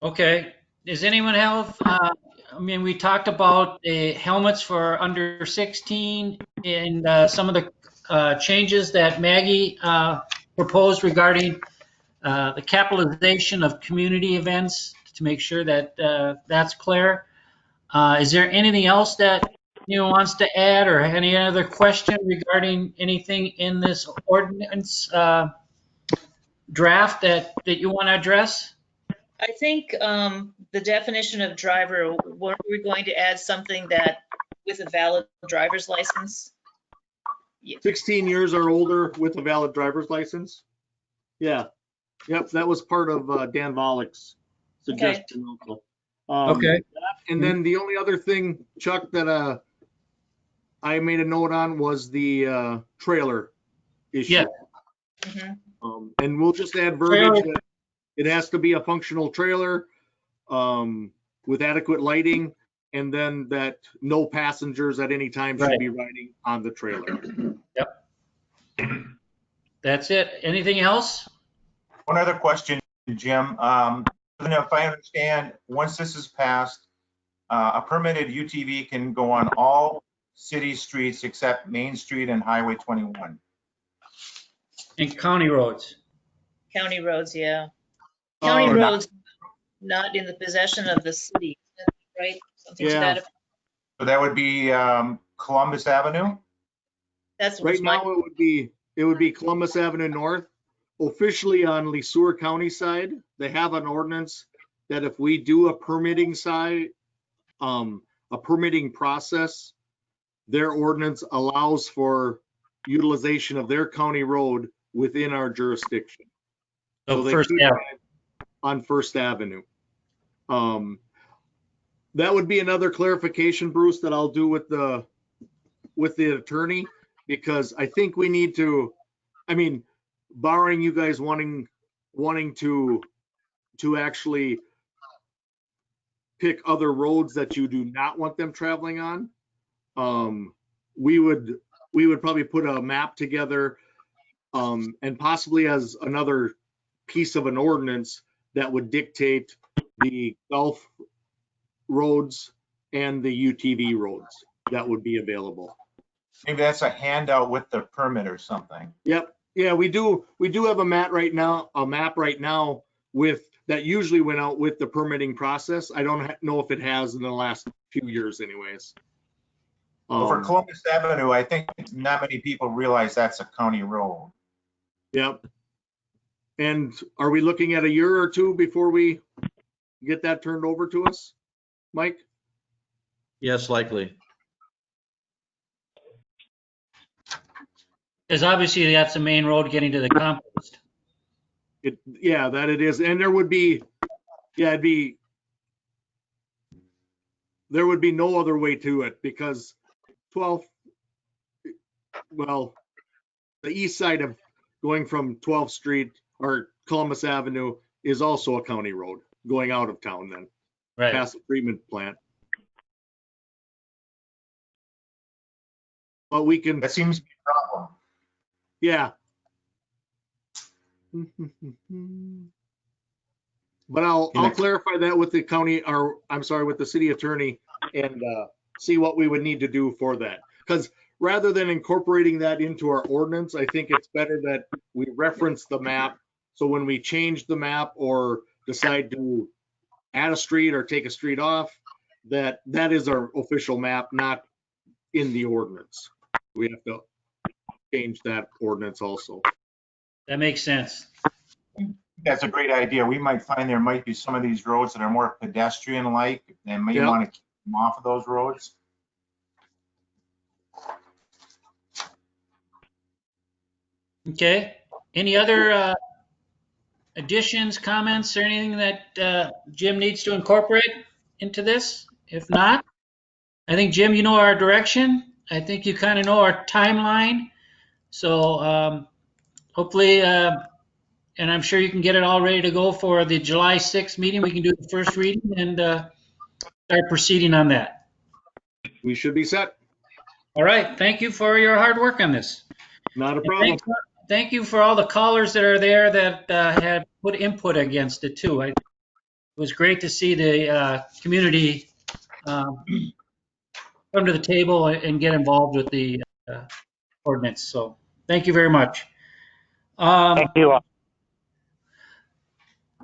Okay. Does anyone have, I mean, we talked about the helmets for under 16 and some of the changes that Maggie proposed regarding the capitalization of community events to make sure that that's clear. Is there anything else that anyone wants to add or any other question regarding anything in this ordinance draft that you want to address? I think the definition of driver, weren't we going to add something that with a valid driver's license? 16 years or older with a valid driver's license. Yeah. Yep, that was part of Dan Vollick's suggestion also. Okay. And then the only other thing, Chuck, that I made a note on was the trailer issue. Yeah. And we'll just add verbiage that it has to be a functional trailer with adequate lighting, and then that no passengers at any time should be riding on the trailer. Yep. That's it. Anything else? One other question, Jim. If I understand, once this is passed, a permitted UTV can go on all city streets except Main Street and Highway 21. And county roads. County roads, yeah. County roads not in the possession of the city, right? Something to that effect. So that would be Columbus Avenue? That's right now it would be Columbus Avenue North. Officially on Lesueur County side, they have an ordinance that if we do a permitting side, a permitting process, their ordinance allows for utilization of their county road within our jurisdiction. So they First could Avenue. ride on First Avenue. That would be another clarification, Bruce, that I'll do with the attorney, because I think we need to, I mean, barring you guys wanting to actually pick other roads that you do not want them traveling on, we would probably put a map together and possibly as another piece of an ordinance that would dictate the golf roads and the UTV roads that would be available. Maybe that's a handout with the permit or something. Yep. Yeah, we do have a map right now with that usually went out with the permitting process. I don't know if it has in the last few years anyways. Well, for Columbus Avenue, I think not many people realize that's a county road. Yep. And are we looking at a year or two before we get that turned over to us, Mike? Yes, likely. Because obviously that's the main road getting to the compost. Yeah, that it is. And there would be, there would be no other way to it because the east side of going from 12th Street or Columbus Avenue is also a county road going out of town then, past the treatment plant. But we can. That seems to be a problem. Yeah. But I'll clarify that with the county, or I'm sorry, with the city attorney and see what we would need to do for that. Because rather than incorporating that into our ordinance, I think it's better that we reference the map. So when we change the map or decide to add a street or take a street off, that is our official map, not in the ordinance. We have to change that ordinance also. That makes sense. That's a great idea. We might find there might be some of these roads that are more pedestrian-like and may want to keep them off of those roads. Okay. Any other additions, comments, or anything that Jim needs to incorporate into this? If not, I think, Jim, you know our direction. I think you kind of know our timeline. So hopefully, and I'm sure you can get it all ready to go for the July 6th meeting. We can do the first reading and start proceeding on that. We should be set. All right. Thank you for your hard work on this. Not a And problem. thank you for all the callers that are there that had put input against it too. It was great to see the community come to the table and get involved with the ordinance. So thank you very much. Thank you all.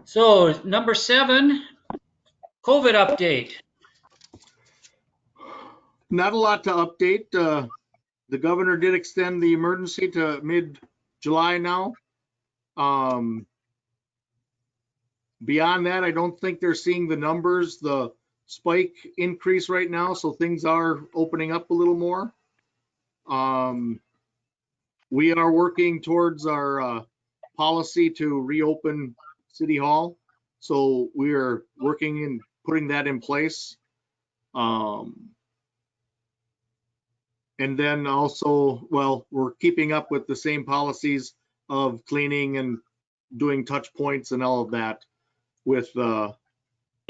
So number 7, COVID update. Not a lot to update. The governor did extend the emergency to mid-July now. Beyond that, I don't think they're seeing the numbers, the spike increase right now, so things are opening up a little more. We are working towards our policy to reopen City Hall, so we are working in putting that in place. And then also, well, we're keeping up with the same policies of cleaning and doing touch points and all of that with all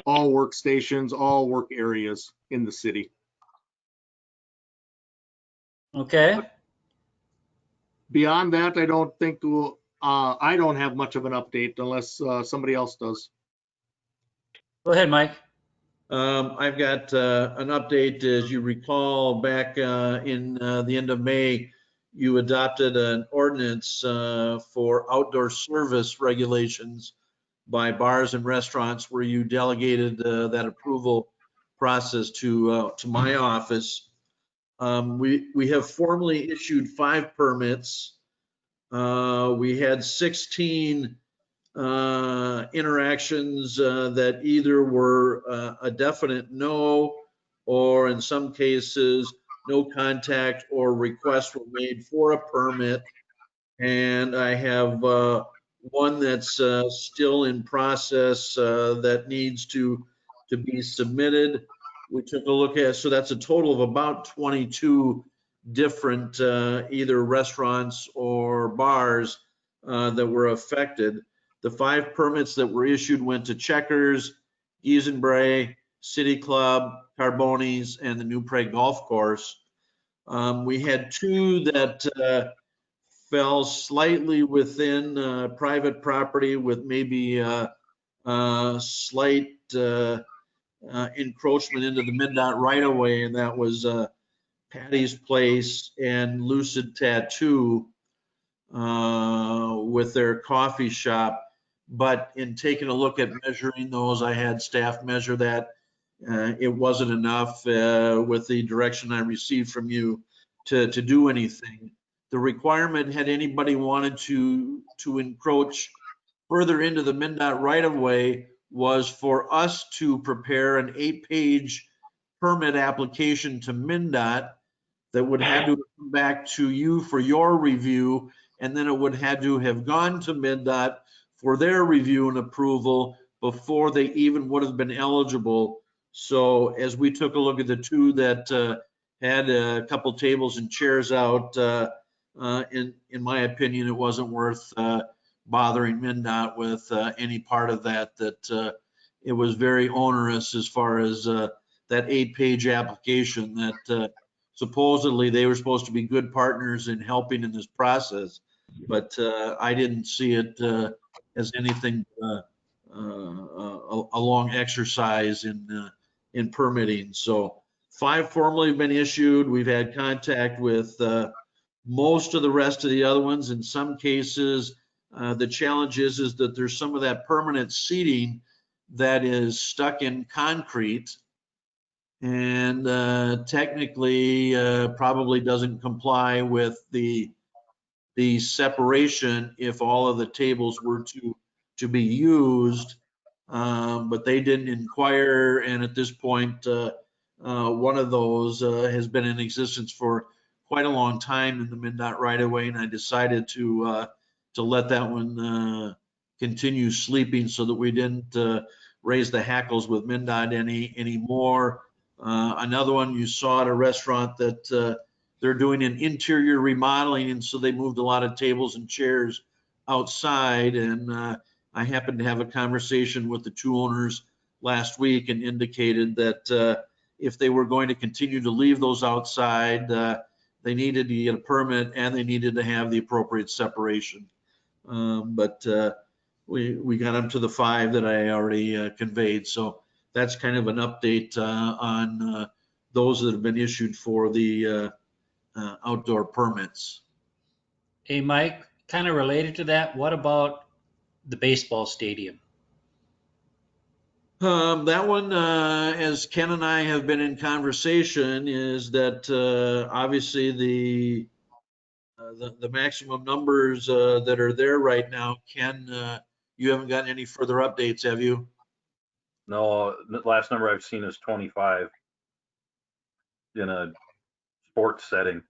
workstations, all work areas in the city. Okay. Beyond that, I don't think I don't have much of an update unless somebody else does. Go ahead, Mike. I've got an update. As you recall, back in the end of May, you adopted an ordinance for outdoor service regulations by bars and restaurants, where you delegated that approval process to my office. We have formally issued 5 permits. We had 16 interactions that either were a definite no, or in some cases, no contact or requests were made for a permit. And I have one that's still in process that needs to be submitted. We took a look at, so that's a total of about 22 different either restaurants or bars that were affected. The 5 permits that were issued went to Checkers, Giesenbray, City Club, Carboni's, and the New Prague Golf Course. We had 2 that fell slightly within private property with maybe slight encroachment into the MnDOT right of way, and that was Patty's Place and Lucid Tattoo with their coffee shop. But in taking a look at measuring those, I had staff measure that. It wasn't enough with the direction I received from you to do anything. The requirement, had anybody wanted to encroach further into the MnDOT right of way, was for us to prepare an 8-page permit application to MnDOT that would have to come back to you for your review, and then it would have to have gone to MnDOT for their review and approval before they even would have been eligible. So as we took a look at the 2 that had a couple tables and chairs out, in my opinion, it wasn't worth bothering MnDOT with any part of that, it was very onerous as far as that 8-page application that supposedly they were supposed to be good partners in helping in this process. But I didn't see it as anything a long exercise in permitting. So 5 formally have been issued. We've had contact with most of the rest of the other ones. In some cases, the challenge is that there's some of that permanent seating that is stuck in concrete, and technically probably doesn't comply with the separation if all of the tables were to be used. But they didn't inquire, and at this point, one of those has been in existence for quite a long time in the MnDOT right of way, and I decided to let that one continue sleeping so that we didn't raise the hackles with MnDOT any more. Another one you saw at a restaurant that they're doing an interior remodeling, and so they moved a lot of tables and chairs outside. And I happened to have a conversation with the two owners last week and indicated that if they were going to continue to leave those outside, they needed to get a permit and they needed to have the appropriate separation. But we got them to the 5 that I already conveyed. So that's kind of an update on those that have been issued for the outdoor permits. Hey, Mike, kind of related to that, what about the baseball stadium? That one, as Ken and I have been in conversation, is that obviously the maximum numbers that are there right now. Ken, you haven't gotten any further updates, have you? No, the last number I've seen is 25 in a sports setting.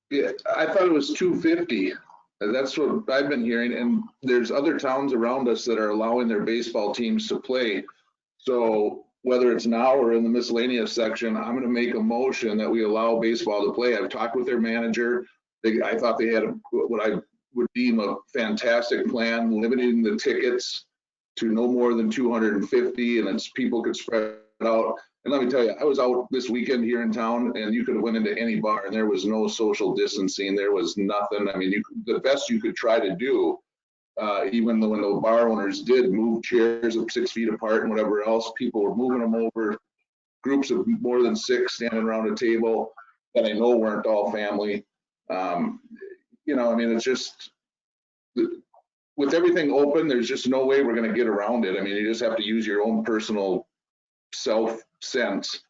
Yeah, I thought it was 250. That's what I've been hearing, and there's other towns around us that are allowing their baseball teams to play. So whether it's now or in the miscellaneous section, I'm going to make a motion that we allow baseball to play. I've talked with their manager. I thought they had what I would deem a fantastic plan, limiting the tickets to no more than 250, and it's people could spread out. And let me tell you, I was out this weekend here in town, and you could have went into any bar, and there was no social distancing. There was nothing. I mean, the best you could try to do, even when the bar owners did move chairs up 6 feet apart and whatever else, people were moving them over. Groups of more than 6 standing around a table that I know weren't all family. You know, I mean, it's just with everything open, there's just no way we're going to get around it. I mean, you just have to use your own personal self-sense.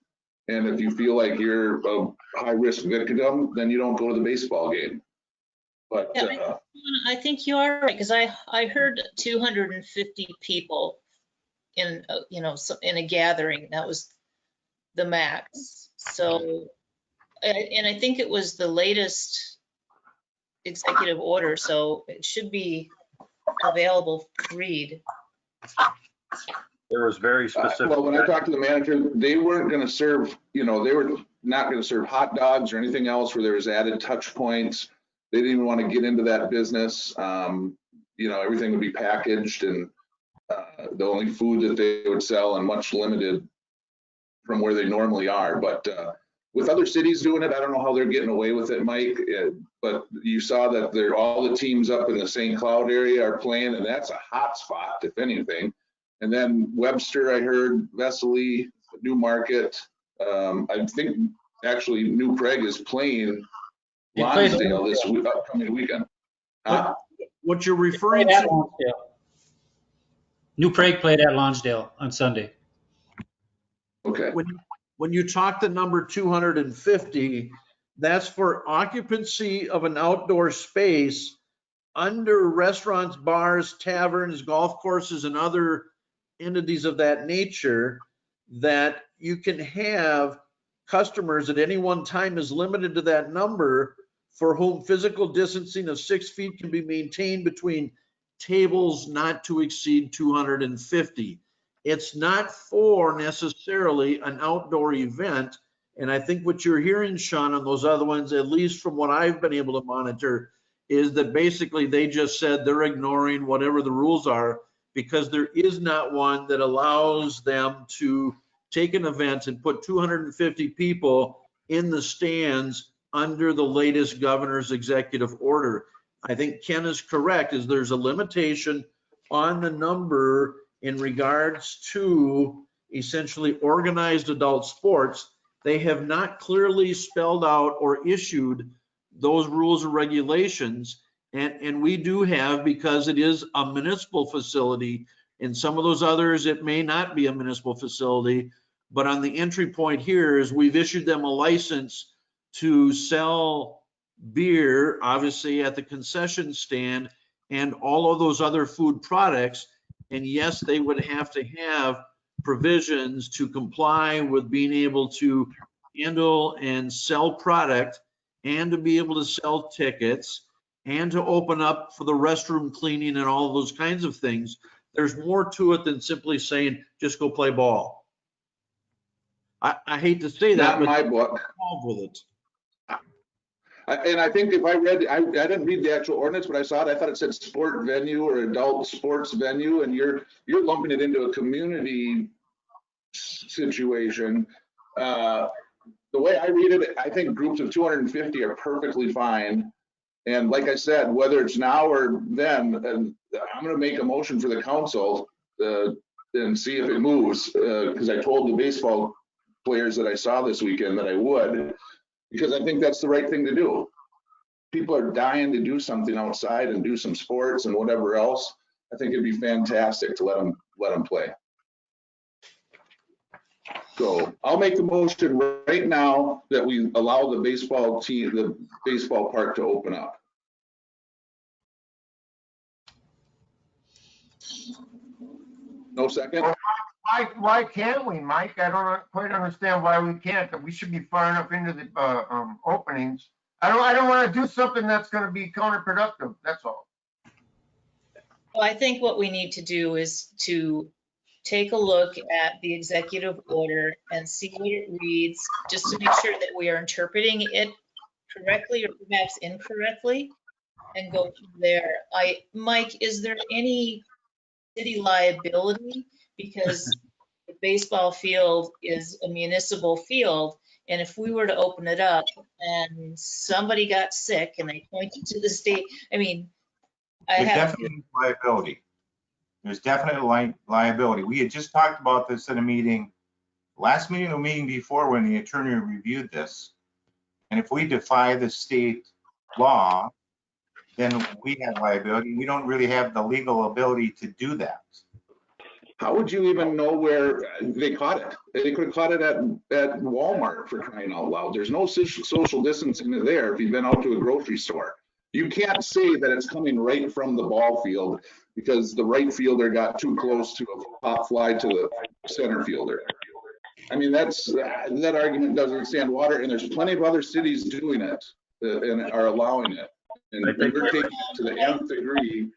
And if you feel like you're a high-risk victim, then you don't go to the baseball game. But Yeah, I think you are right, because I heard 250 people in in a gathering. That was the max. So, and I think it was the latest executive order, so it should be available to read. There was very specific. well, when I talked to the manager, they weren't going to serve, they were not going to serve hot dogs or anything else where there was added touch points. They didn't even want to get into that business. Everything would be packaged, and the only food that they would sell and much limited from where they normally are. But with other cities doing it, I don't know how they're getting away with it, Mike. But you saw that all the teams up in the St. Cloud area are playing, and that's a hot spot, if anything. And then Webster, I heard, Vesely, New Market. I think actually New Prague is playing Lonsdale this upcoming weekend. What you're referring to? New Prague played at Lonsdale on Sunday. Okay. When you talk the number 250, that's for occupancy of an outdoor space under restaurants, bars, taverns, golf courses, and other entities of that nature, that you can have customers at any one time is limited to that number, for whom physical distancing of 6 feet can be maintained between tables not to exceed 250. It's not for necessarily an outdoor event. And I think what you're hearing, Sean, on those other ones, at least from what I've been able to monitor, is that basically they just said they're ignoring whatever the rules are, because there is not one that allows them to take an event and put 250 people in the stands under the latest governor's executive order. I think Ken is correct, is there's a limitation on the number in regards to essentially organized adult sports. They have not clearly spelled out or issued those rules or regulations. And we do have, because it is a municipal facility. In some of those others, it may not be a municipal facility. But on the entry point here is we've issued them a license to sell beer, obviously at the concession stand, and all of those other food products. And yes, they would have to have provisions to comply with being able to handle and sell product, and to be able to sell tickets, and to open up for the restroom cleaning and all of those kinds of things. There's more to it than simply saying, just go play ball. I hate to say that, Not in but my book. involved with it. And I think if I read, I didn't read the actual ordinance, but I saw it, I thought it said sport venue or adult sports venue, and you're lumping it into a community situation. The way I read it, I think groups of 250 are perfectly fine. And like I said, whether it's now or then, and I'm gonna make a motion for the council and see if it moves, because I told the baseball players that I saw this weekend that I would, because I think that's the right thing to do. People are dying to do something outside and do some sports and whatever else. I think it'd be fantastic to let them play. So I'll make the motion right now that we allow the baseball team, the baseball park to open up. No second? Why can't we, Mike? I don't quite understand why we can't. We should be far enough into the openings. I don't want to do something that's going to be counterproductive. That's all. Well, I think what we need to do is to take a look at the executive order and see what it reads, just to make sure that we are interpreting it correctly or perhaps incorrectly, and go from there. Mike, is there any city liability? Because the baseball field is a municipal field, and if we were to open it up and somebody got sick and they pointed to the state, I mean, I There's have. definitely liability. There's definitely liability. We had just talked about this in a meeting, last meeting, the meeting before, when the attorney reviewed this. And if we defy the state law, then we have liability. We don't really have the legal ability to do that. How would you even know where they caught it? They could have caught it at Walmart, for crying out loud. There's no social distancing there if you've been out to a grocery store. You can't say that it's coming right from the ball field because the right fielder got too close to a pop fly to the center fielder. I mean, that argument doesn't stand water, and there's plenty of other cities doing it and are allowing it. And we're taking it to the nth degree.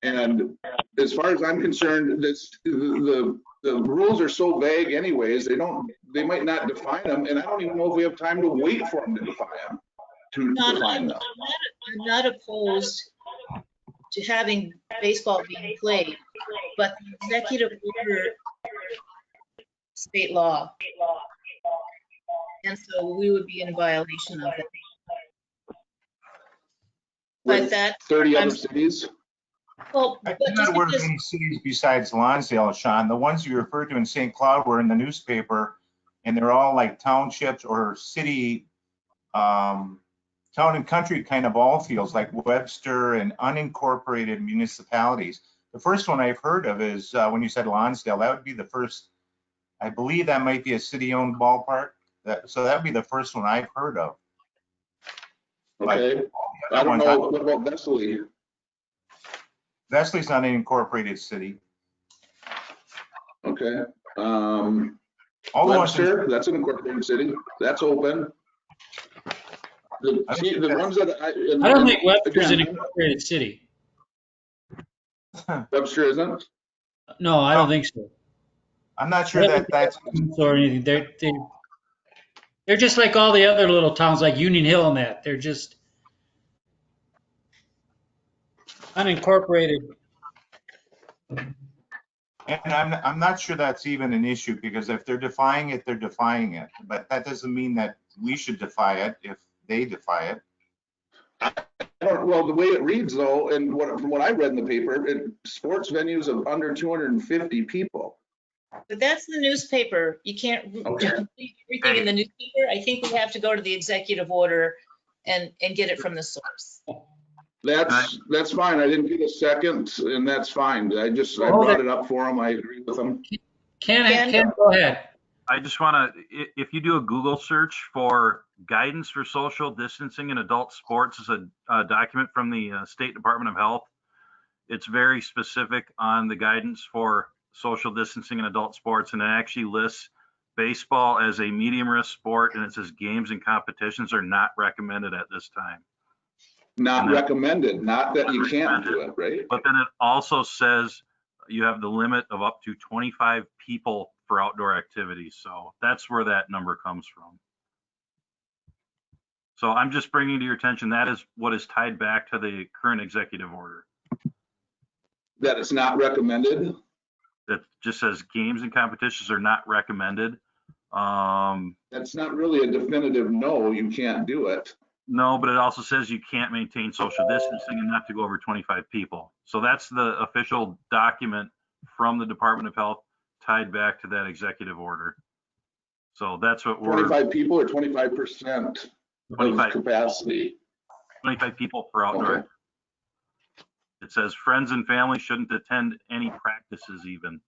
And as far as I'm concerned, the rules are so vague anyways, they might not define them, and I don't even know if we have time to wait for them to define them. I'm not opposed to having baseball being played, but the executive order, state law. And so we would be in violation of it. But that 30 other cities. Well, I'm but not just aware of because, any cities besides Lonsdale, Sean. The ones you referred to in St. Cloud were in the newspaper, and they're all like townships or city, town and country kind of ball fields, like Webster and unincorporated municipalities. The first one I've heard of is when you said Lonsdale. That would be the first. I believe that might be a city-owned ballpark. So that would be the first one I've heard of. Okay. I don't know. What about Vesely? Vesley's not an incorporated city. Okay. Webster, that's an incorporated city. That's open. The ones that I don't think Webster's an incorporated city. Webster isn't? No, I don't think so. I'm not sure that's or anything. They're just like all the other little towns like Union Hill and that. They're just unincorporated. And I'm not sure that's even an issue, because if they're defying it, they're defying it. But that doesn't mean that we should defy it if they defy it. Well, the way it reads though, and from what I read in the paper, sports venues of under 250 people. but that's the newspaper. You can't read everything in the newspaper. I think we have to go to the executive order and get it from the source. That's fine. I didn't get a second, and that's fine. I brought it up for them. I agree with them. Ken, go ahead. I just want to, if you do a Google search for guidance for social distancing in adult sports, is a document from the State Department of Health. It's very specific on the guidance for social distancing in adult sports, and it actually lists baseball as a medium risk sport, and it says games and competitions are not recommended at this time. Not recommended, not that you can't do it, right? But then it also says you have the limit of up to 25 people for outdoor activities. So that's where that number comes from. So I'm just bringing to your attention, that is what is tied back to the current executive order. That it's not recommended? That just says games and competitions are not recommended. That's not really a definitive no, you can't do it. No, but it also says you can't maintain social distancing and not to go over 25 people. So that's the official document from the Department of Health tied back to that executive order. So that's what we're. 25 people or 25% 25 of capacity? 25 people for outdoor. Okay. It says friends and family shouldn't attend any practices even.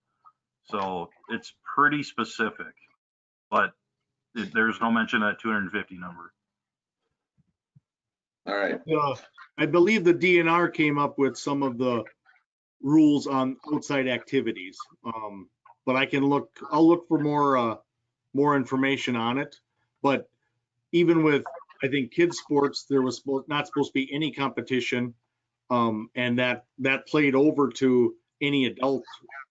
So it's pretty specific, but there's no mention of that 250 number. All right. I believe the DNR came up with some of the rules on outside activities. But I'll look for more information on it. But even with, I think, kids sports, there was not supposed to be any competition. And that played over to any adult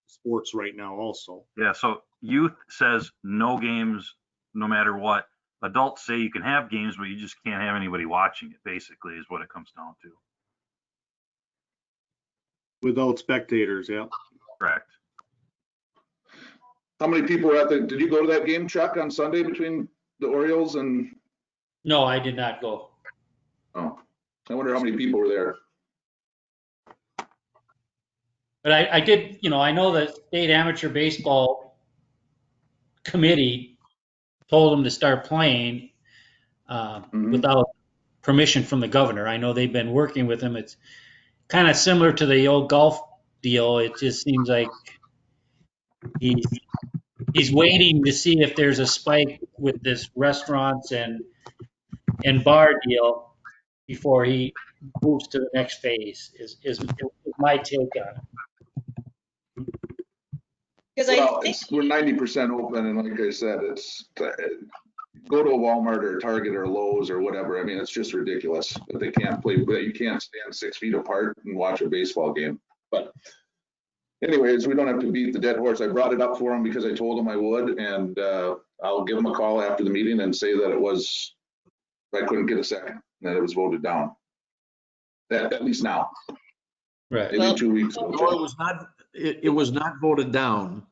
sports right now also. Yeah, so youth says no games, no matter what. Adults say you can have games, but you just can't have anybody watching it, basically, is what it comes down to. Without spectators, yeah. Correct. How many people were did you go to that game, Chuck, on Sunday between the Orioles and? No, I did not go. Oh, I wonder how many people were there. But I did, I know the state amateur baseball committee told them to start playing without permission from the governor. I know they've been working with him. It's kind of similar to the old golf deal. It just seems like he's waiting to see if there's a spike with this restaurants and bar deal before he moves to the next phase. Is my take on it. Because Well, I think we're 90% open, and like I said, it's go to a Walmart or Target or Lowe's or whatever. I mean, it's just ridiculous that they can't play, that you can't stand 6 feet apart and watch a baseball game. But anyways, we don't have to beat the dead horse. I brought it up for him because I told him I would, and I'll give him a call after the meeting and say that I couldn't get a second, that it was voted down. At least now. Right. Maybe 2 weeks ago. No, it was not voted down.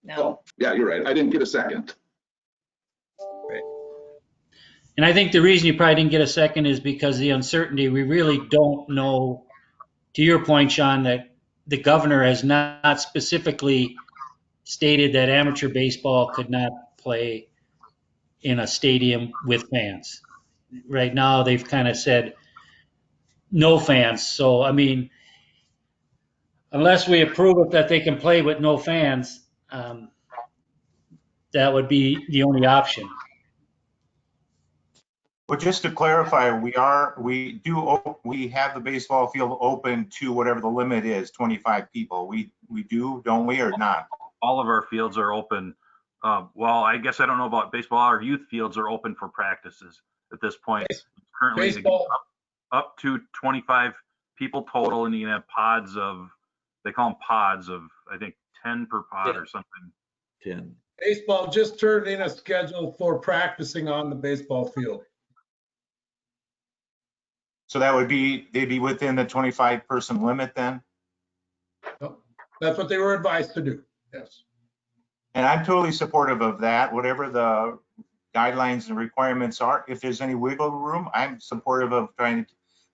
no. Oh, yeah, you're right. I didn't get a second. And I think the reason you probably didn't get a second is because the uncertainty. We really don't know, to your point, Sean, that the governor has not specifically stated that amateur baseball could not play in a stadium with fans. Right now, they've kind of said no fans. So, I mean, unless we approve it that they can play with no fans, that would be the only option. Well, just to clarify, we have the baseball field open to whatever the limit is, 25 people. We do, don't we, or not? All of our fields are open. Well, I guess I don't know about baseball. Our youth fields are open for practices at this point. Currently, Baseball. up to 25 people total, and you can have pods of, they call them pods of, I think 10 per pod or something. 10. Baseball just turned in a schedule for practicing on the baseball field. So they'd be within the 25 person limit then? That's what they were advised to do, yes. And I'm totally supportive of that, whatever the guidelines and requirements are. If there's any wiggle room, I'm supportive of trying to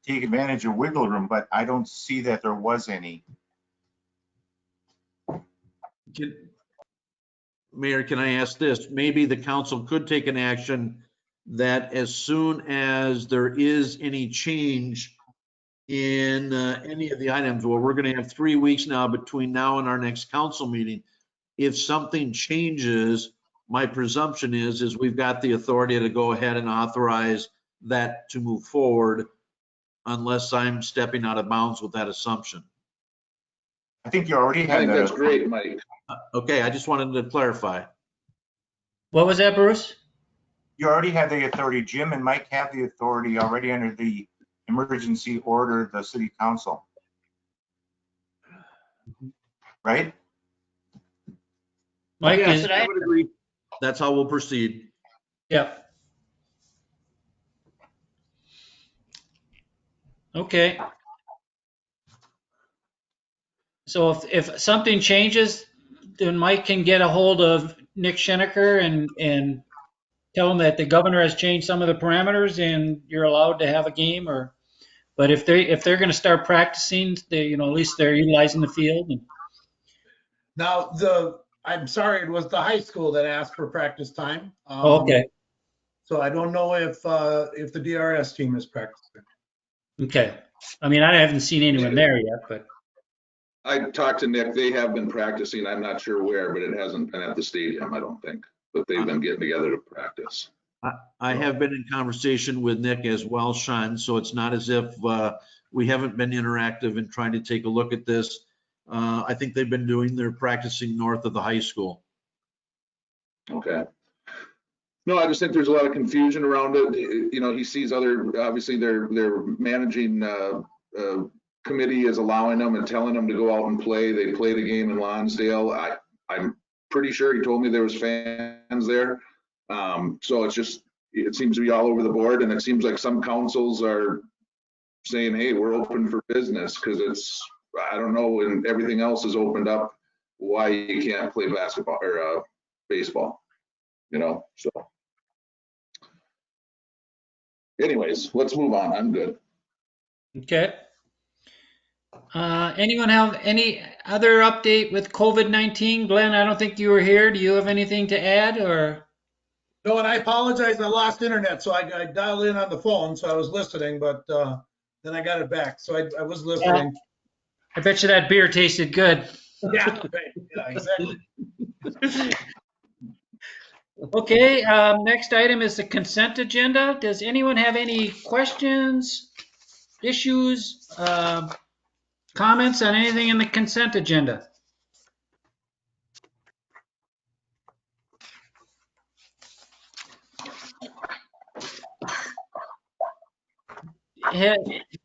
take advantage of wiggle room, but I don't see that there was any. Mayor, can I ask this? Maybe the council could take an action that as soon as there is any change in any of the items, well, we're going to have 3 weeks now between now and our next council meeting. If something changes, my presumption is we've got the authority to go ahead and authorize that to move forward, unless I'm stepping out of bounds with that assumption. I think you already I had think that. that's great, Mike. Okay, I just wanted to clarify. What was that, Bruce? You already have the authority. Jim and Mike have the authority already under the emergency order of the city council. Right? Mike Yes, is, But I- I would agree. That's how we'll proceed. yeah. Okay. So if something changes, then Mike can get a hold of Nick Schenecker and tell him that the governor has changed some of the parameters and you're allowed to have a game or, but if they're going to start practicing, they, at least they're utilizing the field. Now, I'm sorry, it was the high school that asked for practice time. Okay. So I don't know if the DRS team is practicing. Okay. I mean, I haven't seen anyone there yet, but I talked to Nick. They have been practicing. I'm not sure where, but it hasn't been at the stadium, I don't think. But they've been getting together to practice. I have been in conversation with Nick as well, Sean, so it's not as if we haven't been interactive in trying to take a look at this. I think they've been doing their practicing north of the high school. Okay. No, I just think there's a lot of confusion around it. He sees obviously their managing committee is allowing them and telling them to go out and play. They played a game in Lonsdale. I'm pretty sure he told me there was fans there. So it seems to be all over the board, and it seems like some councils are saying, hey, we're open for business because I don't know, and everything else is opened up why you can't play basketball or baseball, so. Anyways, let's move on. I'm good. okay. Anyone have any other update with COVID-19? Glenn, I don't think you were here. Do you have anything to add or? No, and I apologize, I lost internet, so I dialed in on the phone, so I was listening, but then I got it back, so I was listening. I bet you that beer tasted good. Yeah, exactly. Okay, next item is the consent agenda. Does anyone have any questions, issues, comments on anything in the consent agenda?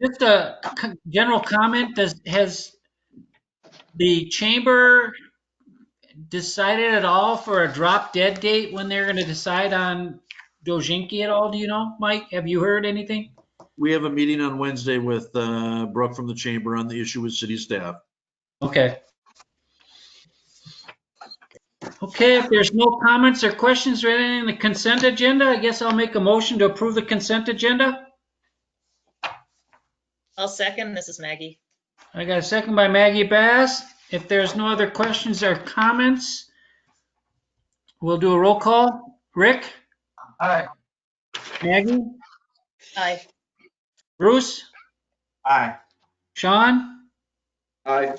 Just a general comment, has the chamber decided at all for a drop dead date when they're going to decide on Dojinki at all? Do you know, Mike? Have you heard anything? We have a meeting on Wednesday with Brooke from the chamber on the issue with city staff. Okay. Okay, if there's no comments or questions or anything in the consent agenda, I guess I'll make a motion to approve the consent agenda. I'll second. This is Maggie. I got a second by Maggie Bass. If there's no other questions or comments, we'll do a roll call. Rick? Aye. Maggie? Aye. Bruce? Aye. Sean? Aye.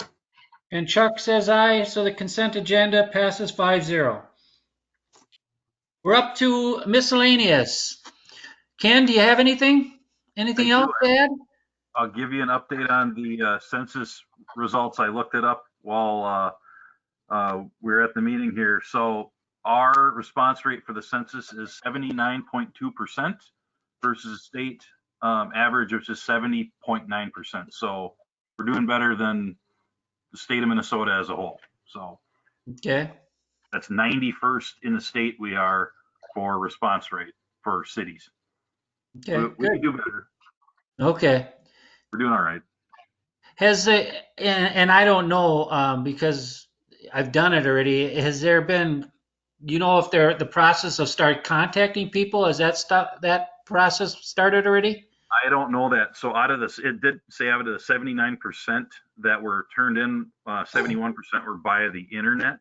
And Chuck says aye, so the consent agenda passes 5-0. We're up to miscellaneous. Ken, do you have anything? Anything I do. else to add? I'll give you an update on the census results. I looked it up while we were at the meeting here. So our response rate for the census is 79.2% versus state average, which is 70.9%. So we're doing better than the state of Minnesota as a whole. So Okay. that's 91st in the state we are for response rate for cities. Okay. We can Good. do better. Okay. We're doing all right. Has and I don't know because I've done it already. Has there been, if the process of start contacting people, has that process started already? I don't know that. So out of this, it did say out of the 79% that were turned in, 71% were via the internet.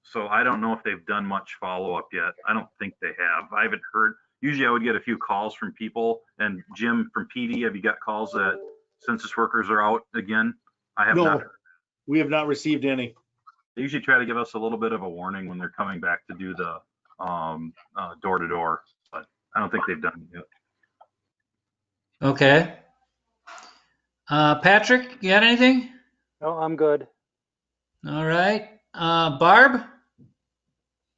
So I don't know if they've done much follow-up yet. I don't think they have. I haven't heard. Usually I would get a few calls from people. And Jim from PD, have you got calls that census workers are out again? I have not. No, we have not received any. They usually try to give us a little bit of a warning when they're coming back to do the door-to-door, but I don't think they've done it yet. Okay. Patrick, you got anything? No, I'm good. All right. Barb?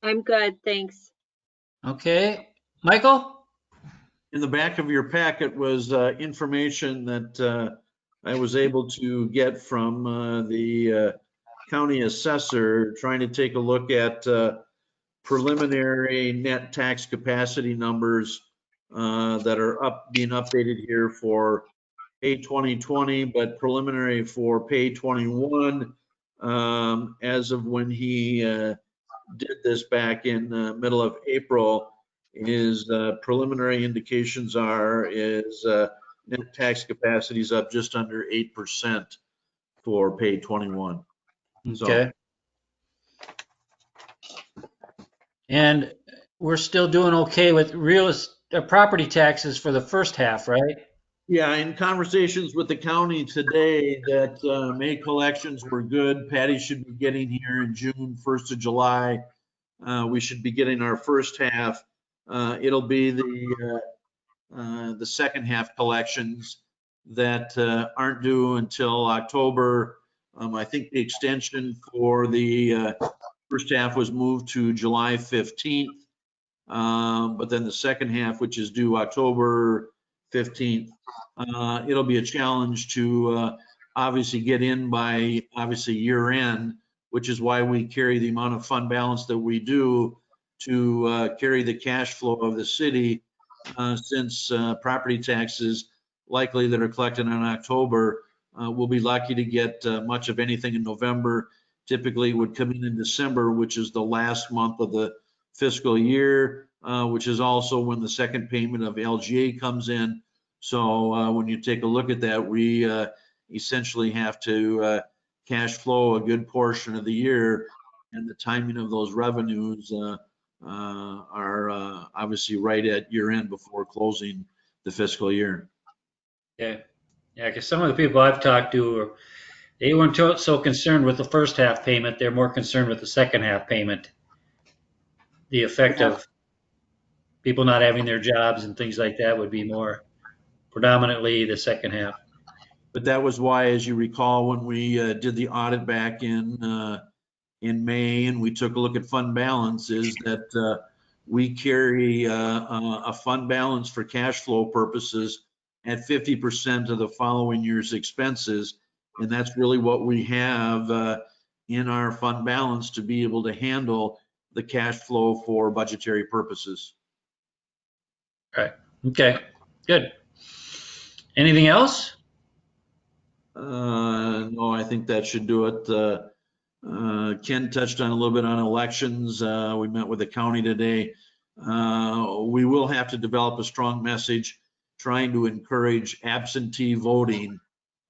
I'm good, thanks. Okay. Michael? In the back of your packet was information that I was able to get from the county assessor, trying to take a look at preliminary net tax capacity numbers that are being updated here for pay 2020, but preliminary for pay 21 as of when he did this back in the middle of April. His preliminary indications is net tax capacity is up just under 8% for pay 21. Okay. And we're still doing okay with property taxes for the first half, right? Yeah, in conversations with the county today, that May collections were good. Patty should be getting here in June, 1st of July. We should be getting our first half. It'll be the second half collections that aren't due until October. I think the extension for the first half was moved to July 15th. But then the second half, which is due October 15th, it'll be a challenge to obviously get in by year end, which is why we carry the amount of fund balance that we do to carry the cash flow of the city, since property taxes likely that are collected in October, we'll be lucky to get much of anything in November. Typically would come in December, which is the last month of the fiscal year, which is also when the second payment of LGA comes in. So when you take a look at that, we essentially have to cash flow a good portion of the year, and the timing of those revenues are obviously right at year end before closing the fiscal year. Yeah. Yeah, because some of the people I've talked to, they weren't so concerned with the first half payment. They're more concerned with the second half payment. The effect of people not having their jobs and things like that would be more predominantly the second half. But that was why, as you recall, when we did the audit back in May and we took a look at fund balance, is that we carry a fund balance for cash flow purposes at 50% of the following year's expenses. And that's really what we have in our fund balance to be able to handle the cash flow for budgetary purposes. Right. Okay, good. Anything else? No, I think that should do it. Ken touched on a little bit on elections. We met with the county today. We will have to develop a strong message trying to encourage absentee voting.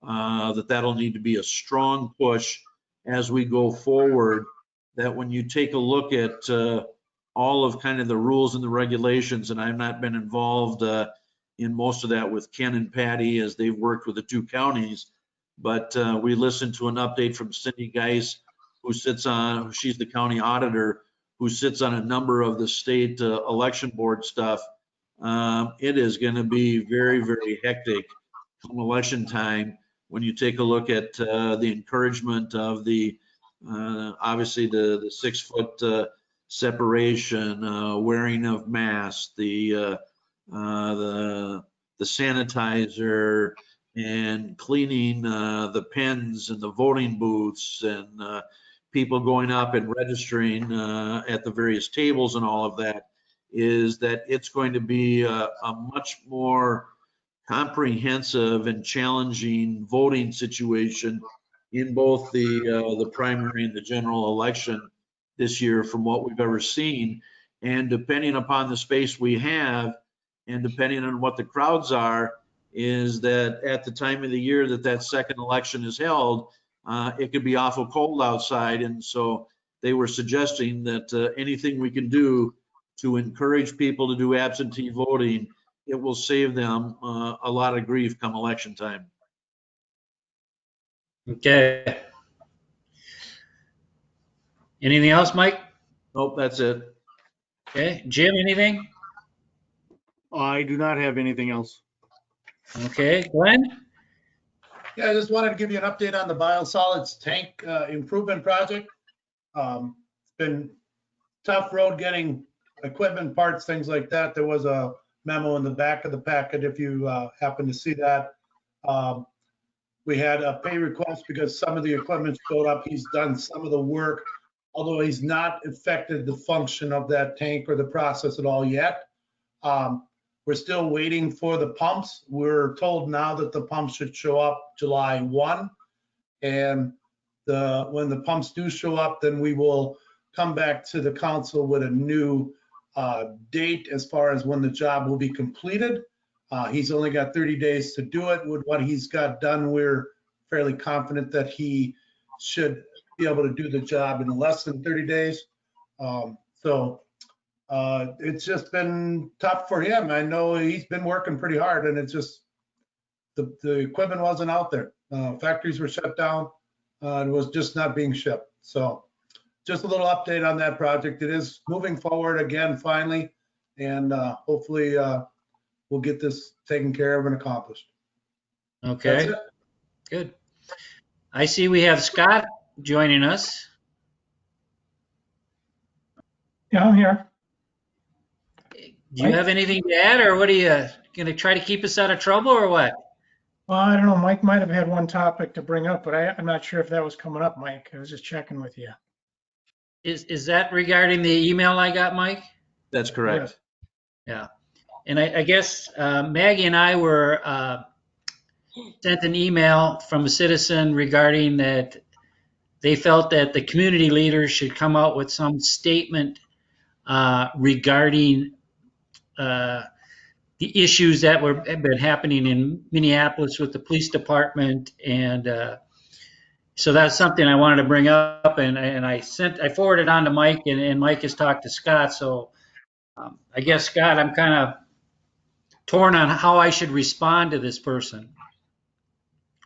That'll need to be a strong push as we go forward. That when you take a look at all of kind of the rules and the regulations, and I've not been involved in most of that with Ken and Patty as they've worked with the two counties, but we listened to an update from Cindy Geis, she's the county auditor, who sits on a number of the state election board stuff. It is going to be very, very hectic come election time when you take a look at the encouragement of the obviously the 6 foot separation, wearing of masks, the sanitizer, and cleaning the pens and the voting booths, and people going up and registering at the various tables and all of that, is that it's going to be a much more comprehensive and challenging voting situation in both the primary and the general election this year from what we've ever seen. And depending upon the space we have and depending on what the crowds are, is that at the time of the year that second election is held, it could be awful cold outside. And so they were suggesting that anything we can do to encourage people to do absentee voting, it will save them a lot of grief come election time. Okay. Anything else, Mike? Nope, that's it. Okay. Jim, anything? I do not have anything else. Okay. Glenn? Yeah, I just wanted to give you an update on the biosolids tank improvement project. It's been tough road getting equipment, parts, things like that. There was a memo in the back of the packet if you happen to see that. We had a pay request because some of the equipment showed up. He's done some of the work, although he's not affected the function of that tank or the process at all yet. We're still waiting for the pumps. We're told now that the pumps should show up July 1. And when the pumps do show up, then we will come back to the council with a new date as far as when the job will be completed. He's only got 30 days to do it. With what he's got done, we're fairly confident that he should be able to do the job in less than 30 days. It's just been tough for him. I know he's been working pretty hard, and it's just the equipment wasn't out there. Factories were shut down. It was just not being shipped. So just a little update on that project. It is moving forward again, finally, and hopefully we'll get this taken care of and accomplished. Okay, That's it. good. I see we have Scott joining us. Yeah, I'm here. Do you have anything to add, or what are you going to try to keep us out of trouble, or what? Well, I don't know. Mike might have had one topic to bring up, but I'm not sure if that was coming up, Mike. I was just checking with you. Is that regarding the email I got, Mike? That's correct. Yeah. And I guess Maggie and I were sent an email from a citizen regarding that they felt that the community leaders should come out with some statement regarding the issues that have been happening in Minneapolis with the police department. And so that's something I wanted to bring up, and I forwarded on to Mike, and Mike has talked to Scott. So I guess, Scott, I'm kind of torn on how I should respond to this person,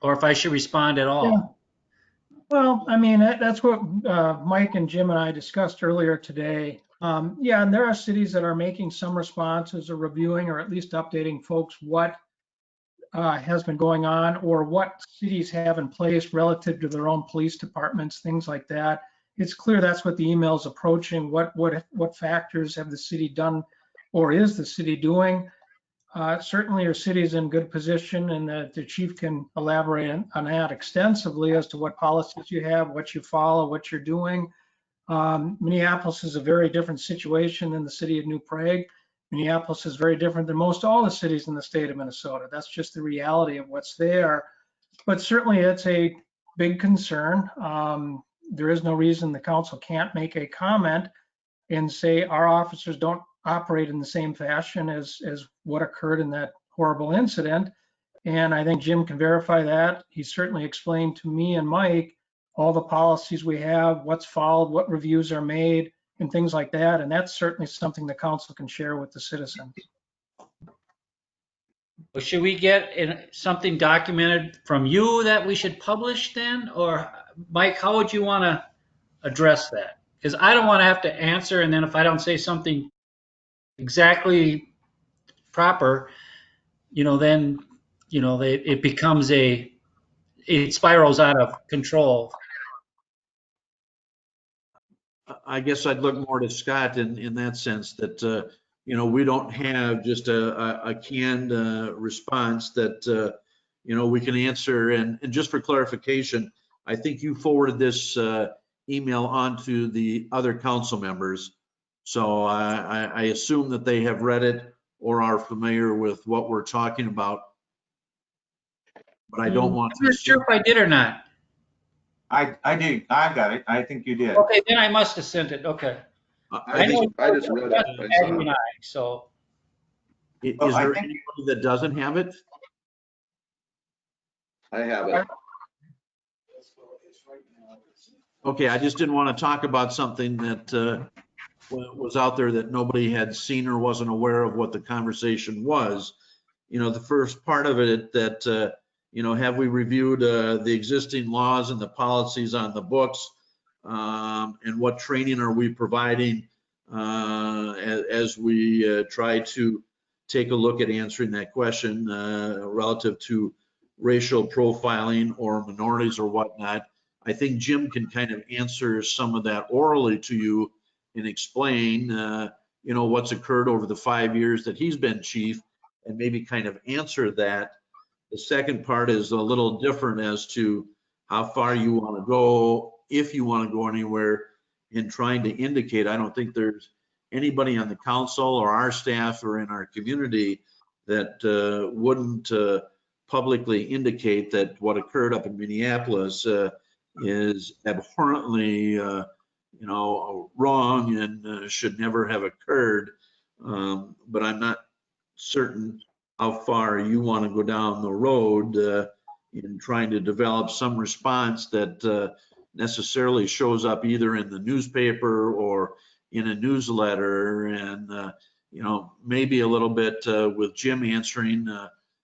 or if I should respond at all. Yeah. Well, I mean, that's what Mike and Jim and I discussed earlier today. Yeah, and there are cities that are making some responses or reviewing or at least updating folks what has been going on or what cities have in place relative to their own police departments, things like that. It's clear that's what the email is approaching. What factors have the city done or is the city doing? Certainly your city is in good position, and the chief can elaborate on that extensively as to what policies you have, what you follow, what you're doing. Minneapolis is a very different situation than the city of New Prague. Minneapolis is very different than most all the cities in the state of Minnesota. That's just the reality of what's there. But certainly it's a big concern. There is no reason the council can't make a comment and say our officers don't operate in the same fashion as what occurred in that horrible incident. And I think Jim can verify that. He certainly explained to me and Mike all the policies we have, what's followed, what reviews are made, and things like that. And that's certainly something the council can share with the citizens. Well, should we get something documented from you that we should publish then? Or Mike, how would you want to address that? Because I don't want to have to answer, and then if I don't say something exactly proper, then, it becomes it spirals out of control. I guess I'd look more to Scott in that sense that, we don't have just a canned response that, we can answer. And just for clarification, I think you forwarded this email on to the other council members. So I assume that they have read it or are familiar with what we're talking about. But I don't want to. I'm not sure if I did or not. I did. I got it. I think you did. Okay, then I must have sent it. Okay. I just read it. Maggie and I, so. Is there anybody that doesn't have it? I have it. Okay, I just didn't want to talk about something that was out there that nobody had seen or wasn't aware of what the conversation was. The first part of it that, have we reviewed the existing laws and the policies on the books, and what training are we providing as we try to take a look at answering that question relative to racial profiling or minorities or whatnot. I think Jim can kind of answer some of that orally to you and explain, what's occurred over the 5 years that he's been chief, and maybe kind of answer that The second part is a little different as to how far you want to go, if you want to go anywhere, in trying to indicate. I don't think there's anybody on the council or our staff or in our community that wouldn't publicly indicate that what occurred up in Minneapolis is abhorrently, wrong and should never have occurred. But I'm not certain how far you want to go down the road in trying to develop some response that necessarily shows up either in the newspaper or in a newsletter, and maybe a little bit with Jim answering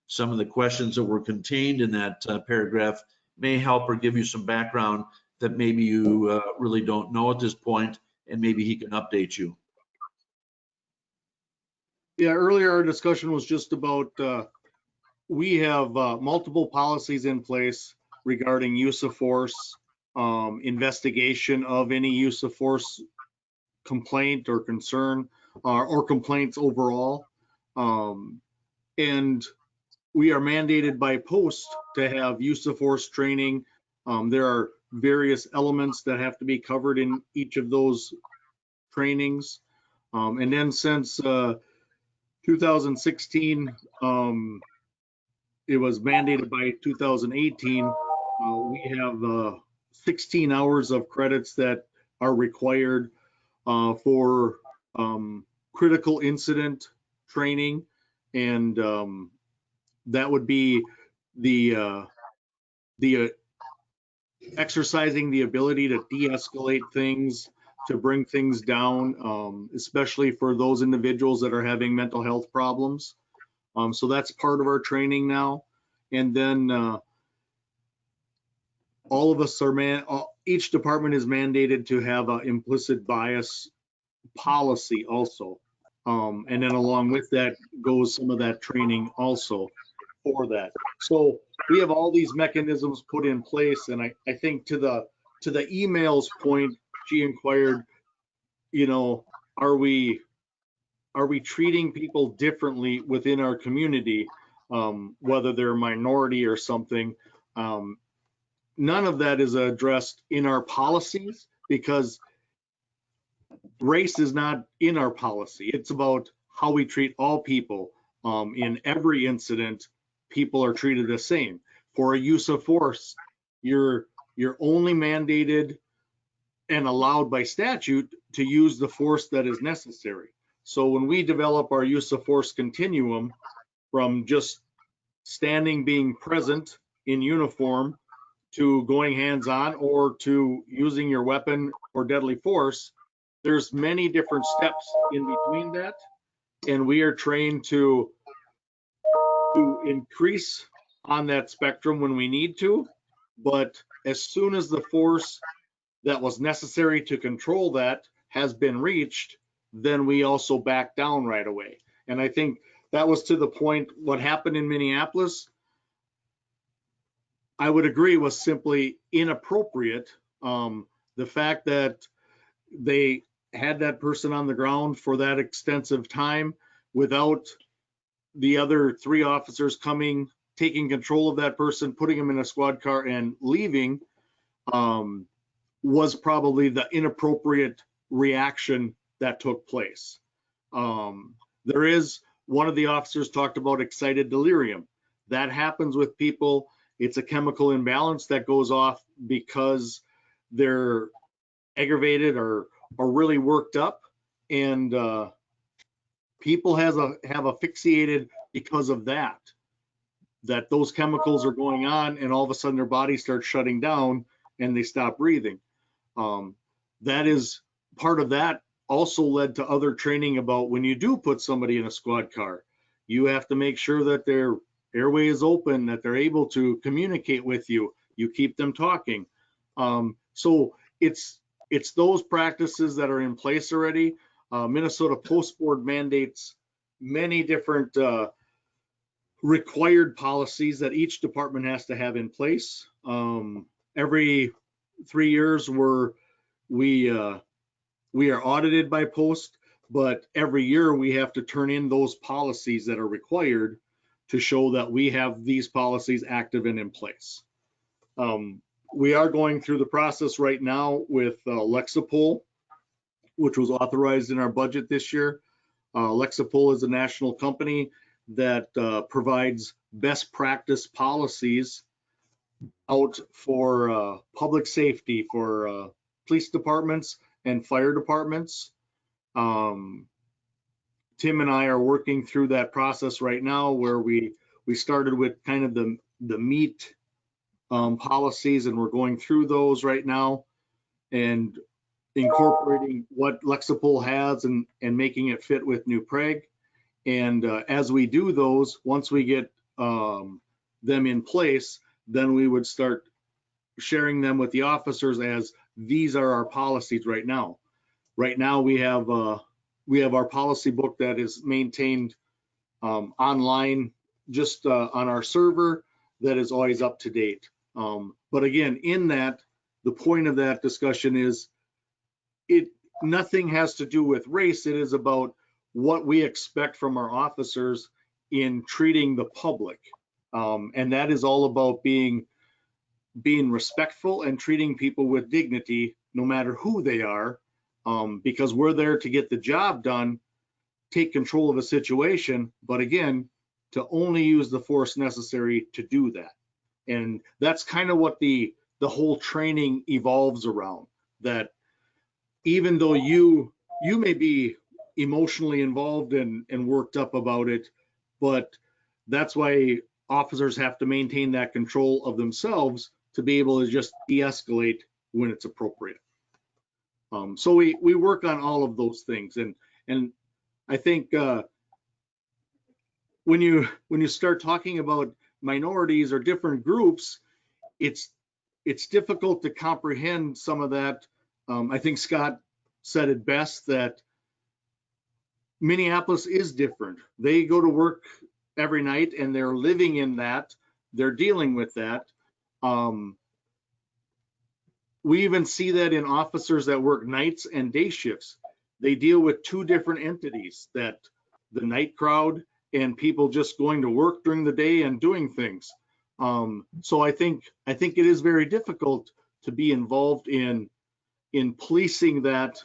some of the questions that were contained in that paragraph may help or give you some background that maybe you really don't know at this point, and maybe he can update you. Yeah, earlier our discussion was just about, we have multiple policies in place regarding use of force, investigation of any use of force complaint or concern, or complaints overall. And we are mandated by post to have use of force training. There are various elements that have to be covered in each of those trainings. And then since 2016, it was mandated by 2018. We have 16 hours of credits that are required for critical incident training, and that would be the exercising the ability to de-escalate things, to bring things down, especially for those individuals that are having mental health problems. So that's part of our training now. And then all of us are each department is mandated to have an implicit bias policy also. And then along with that goes some of that training also for that. So we have all these mechanisms put in place. And I think to the emails point, she inquired, are we treating people differently within our community, whether they're a minority or something? None of that is addressed in our policies because race is not in our policy. It's about how we treat all people. In every incident, people are treated the same. For a use of force, you're only mandated and allowed by statute to use the force that is necessary. So when we develop our use of force continuum from just standing, being present in uniform, to going hands-on or to using your weapon or deadly force, there's many different steps in between that. And we are trained to increase on that spectrum when we need to. But as soon as the force that was necessary to control that has been reached, then we also back down right away. And I think that was to the point, what happened in Minneapolis, I would agree was simply inappropriate. The fact that they had that person on the ground for that extensive time without the other 3 officers coming, taking control of that person, putting him in a squad car and leaving, was probably the inappropriate reaction that took place. There is, one of the officers talked about excited delirium. That happens with people. It's a chemical imbalance that goes off because they're aggravated or really worked up, and people have asphyxiated because of that those chemicals are going on, and all of a sudden their body starts shutting down and they stop breathing. That is part of that. Also led to other training about when you do put somebody in a squad car, you have to make sure that their airway is open, that they're able to communicate with you. You keep them talking. So it's those practices that are in place already. Minnesota Post Board mandates many different required policies that each department has to have in place. Every 3 years we are audited by Post, but every year we have to turn in those policies that are required to show that we have these policies active and in place. We are going through the process right now with Lexipol, which was authorized in our budget this year. Lexipol is a national company that provides best practice policies out for public safety, for police departments and fire departments. Tim and I are working through that process right now, where we started with kind of the meat policies, and we're going through those right now and incorporating what Lexipol has and making it fit with New Prague. And as we do those, once we get them in place, then we would start sharing them with the officers as these are our policies right now. Right now we have our policy book that is maintained online, just on our server, that is always up to date. But again, in that, the point of that discussion is nothing has to do with race. It is about what we expect from our officers in treating the public. And that is all about being respectful and treating people with dignity, no matter who they are, because we're there to get the job done, take control of a situation, but again, to only use the force necessary to do that. And that's kind of what the whole training evolves around, that even though you may be emotionally involved and worked up about it, but that's why officers have to maintain that control of themselves to be able to just de-escalate when it's appropriate. So we work on all of those things, and I think when you start talking about minorities or different groups, it's difficult to comprehend some of that. I think Scott said it best, that Minneapolis is different. They go to work every night and they're living in that, they're dealing with that. We even see that in officers that work nights and day shifts. They deal with two different entities, that the night crowd and people just going to work during the day and doing things. So I think it is very difficult to be involved in policing that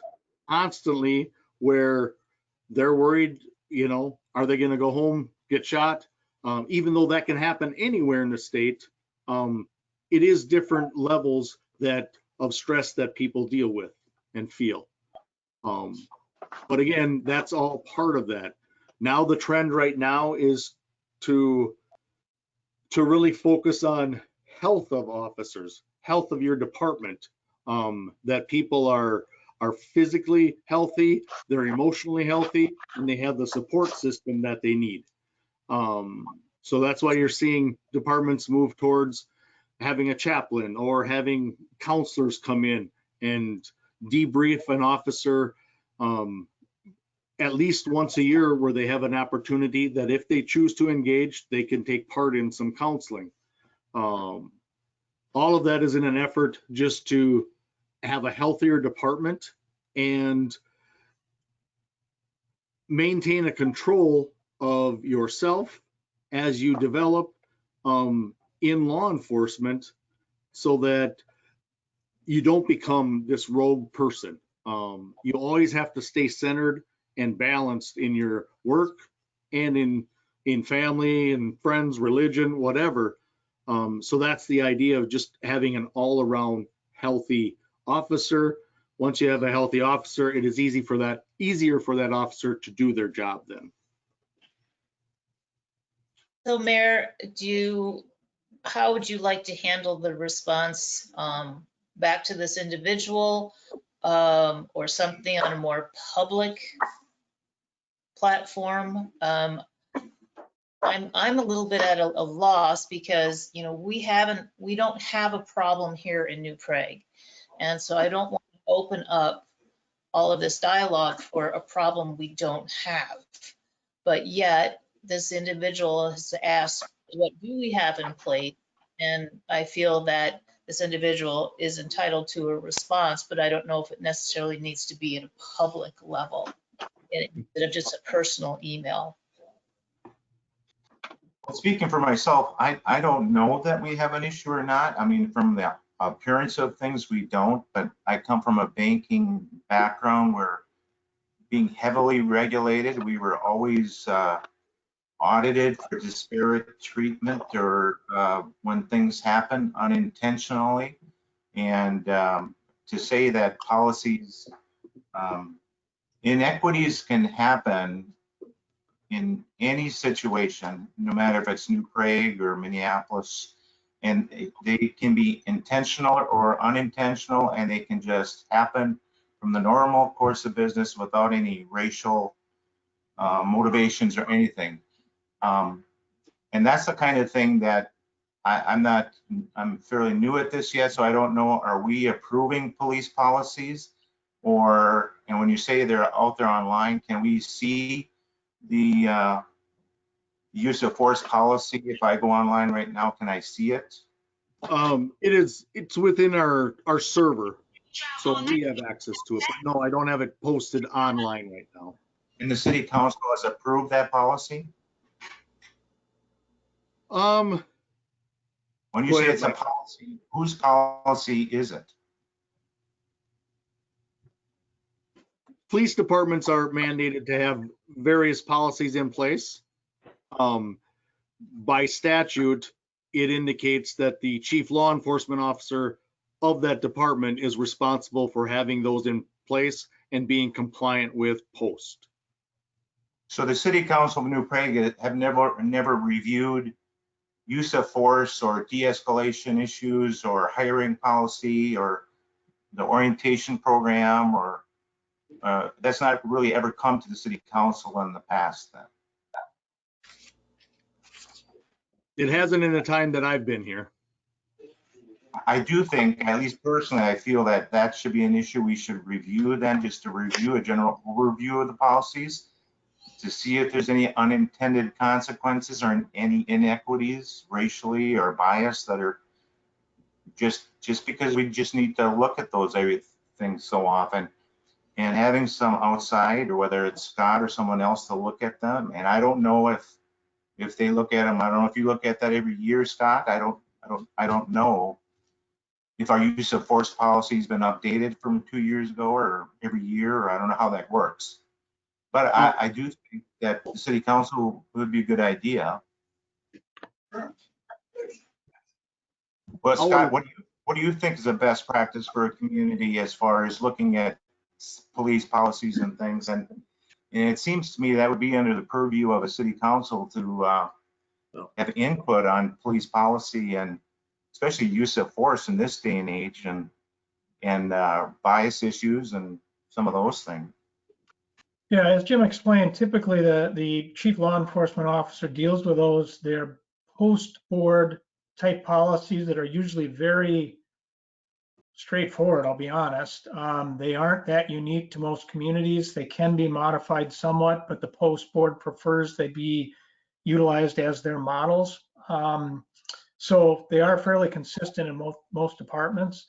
constantly, where they're worried, are they going to go home, get shot? Even though that can happen anywhere in the state, it is different levels of stress that people deal with and feel. But again, that's all part of that. Now the trend right now is to really focus on health of officers, health of your department, that people are physically healthy, they're emotionally healthy, and they have the support system that they need. So that's why you're seeing departments move towards having a chaplain or having counselors come in and debrief an officer at least once a year, where they have an opportunity that if they choose to engage, they can take part in some counseling. All of that is in an effort just to have a healthier department and maintain a control of yourself as you develop in law enforcement, so that you don't become this rogue person. You always have to stay centered and balanced in your work and in family and friends, religion, whatever. So that's the idea of just having an all-around healthy officer. Once you have a healthy officer, it is easier for that officer to do their job then. So Mayor, how would you like to handle the response back to this individual, or something on a more public platform? I'm a little bit at a loss, because we don't have a problem here in New Prague, and so I don't want to open up all of this dialogue for a problem we don't have. But yet this individual has asked, what do we have in place? And I feel that this individual is entitled to a response, but I don't know if it necessarily needs to be at a public level instead of just a personal email. Speaking for myself, I don't know that we have an issue or not. I mean, from the appearance of things, we don't, but I come from a banking background where being heavily regulated, we were always audited for disparate treatment or when things happen unintentionally. And to say that policies, inequities can happen in any situation, no matter if it's New Prague or Minneapolis, and they can be intentional or unintentional, and they can just happen from the normal course of business without any racial motivations or anything. And that's the kind of thing that I'm fairly new at this yet, so I don't know, are we approving police policies? Or, and when you say they're out there online, can we see the use of force policy? If I go online right now, can I see it? It's within our server, so we have access to it. But no, I don't have it posted online right now. And the city council has approved that policy? When you Go say ahead, it's a Mike. policy, whose policy is it? Police departments are mandated to have various policies in place. By statute, it indicates that the chief law enforcement officer of that department is responsible for having those in place and being compliant with post. So the city council of New Prague have never reviewed use of force or de-escalation issues or hiring policy or the orientation program, or that's not really ever come to the city council in the past then? It hasn't in the time that I've been here. I do think, at least personally, I feel that that should be an issue we should review then, just to review a general overview of the policies to see if there's any unintended consequences or any inequities racially or bias that are just because we just need to look at those things so often, and having some outside, or whether it's Scott or someone else, to look at them. And I don't know if they look at them. I don't know if you look at that every year, Scott. I don't know if our use of force policy has been updated from 2 years ago or every year, or I don't know how that works. But I do think that the city council would be a good idea. But Scott, what do you think is the best practice for a community as far as looking at police policies and things? And it seems to me that would be under the purview of a city council to have input on police policy, and especially use of force in this day and age, and bias issues and some of those things. Yeah, as Jim explained, typically the chief law enforcement officer deals with those. They're post-board type policies that are usually very straightforward, I'll be honest. They aren't that unique to most communities. They can be modified somewhat, but the post-board prefers they be utilized as their models. So they are fairly consistent in most departments.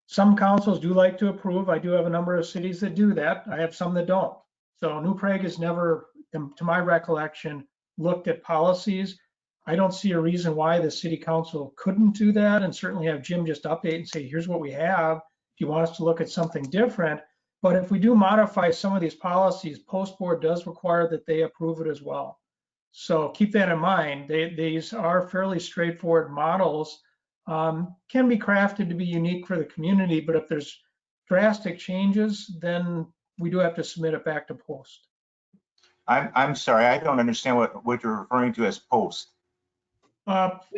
Some councils do like to approve. I do have a number of cities that do that. I have some that don't. So New Prague has never, to my recollection, looked at policies. I don't see a reason why the city council couldn't do that, and certainly have Jim just update and say, here's what we have, if you want us to look at something different. But if we do modify some of these policies, post board does require that they approve it as well. So keep that in mind. These are fairly straightforward models, can be crafted to be unique for the community, but if there's drastic changes, then we do have to submit it back to post. I'm sorry, I don't understand what you're referring to as post.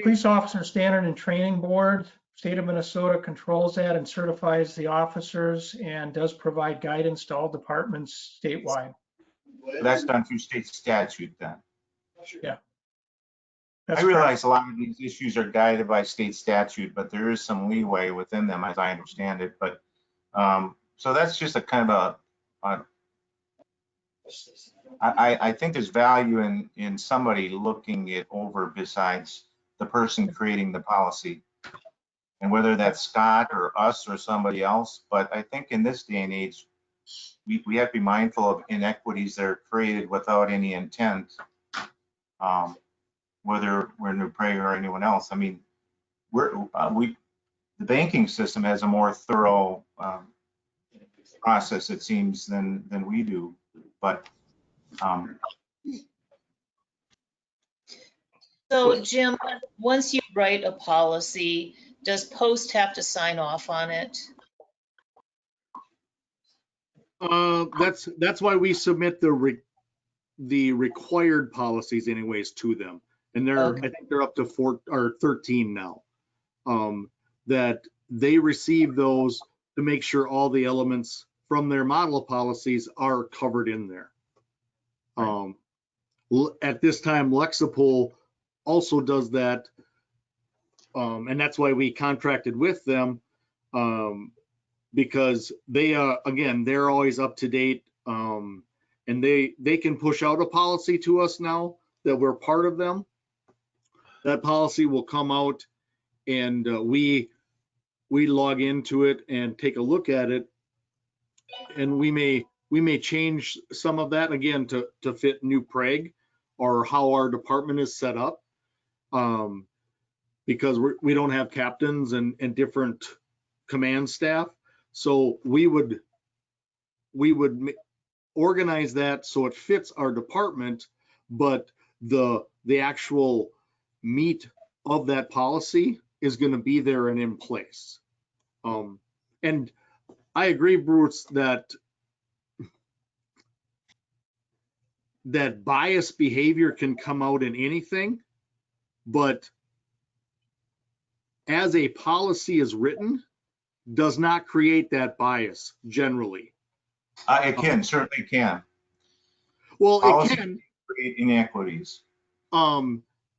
Police Officer Standard and Training Board, state of Minnesota controls that and certifies the officers and does provide guidance to all departments statewide. That's done through state statute then. Yeah. I realize a lot of these issues are guided by state statute, but there is some leeway within them, as I understand it. But so that's just a kind of I think there's value in somebody looking it over besides the person creating the policy, and whether that's Scott or us or somebody else. But I think in this day and age, we have to be mindful of inequities that are created without any intent. whether we're New Prague or anyone else. I mean, the banking system has a more thorough process, it seems, than we do. But So Jim, once you write a policy, does Post have to sign off on it? That's why we submit the required policies anyways to them. And Okay. I think they're up to 4 or 13 now. That they receive those to make sure all the elements from their model policies are covered in there. At this time, Lexipol also does that. And that's why we contracted with them, because they, again, they're always up to date. And they can push out a policy to us now that we're part of them. That policy will come out and we log into it and take a look at it. And we may change some of that again to fit New Prague or how our department is set up. Because we don't have captains and different command staff. So we would organize that so it fits our department, but the actual meat of that policy is going to be there and in place. And I agree, Bruce, that biased behavior can come out in anything, but as a policy is written, does not create that bias generally. it can, certainly can. Well, Policy it can create inequities.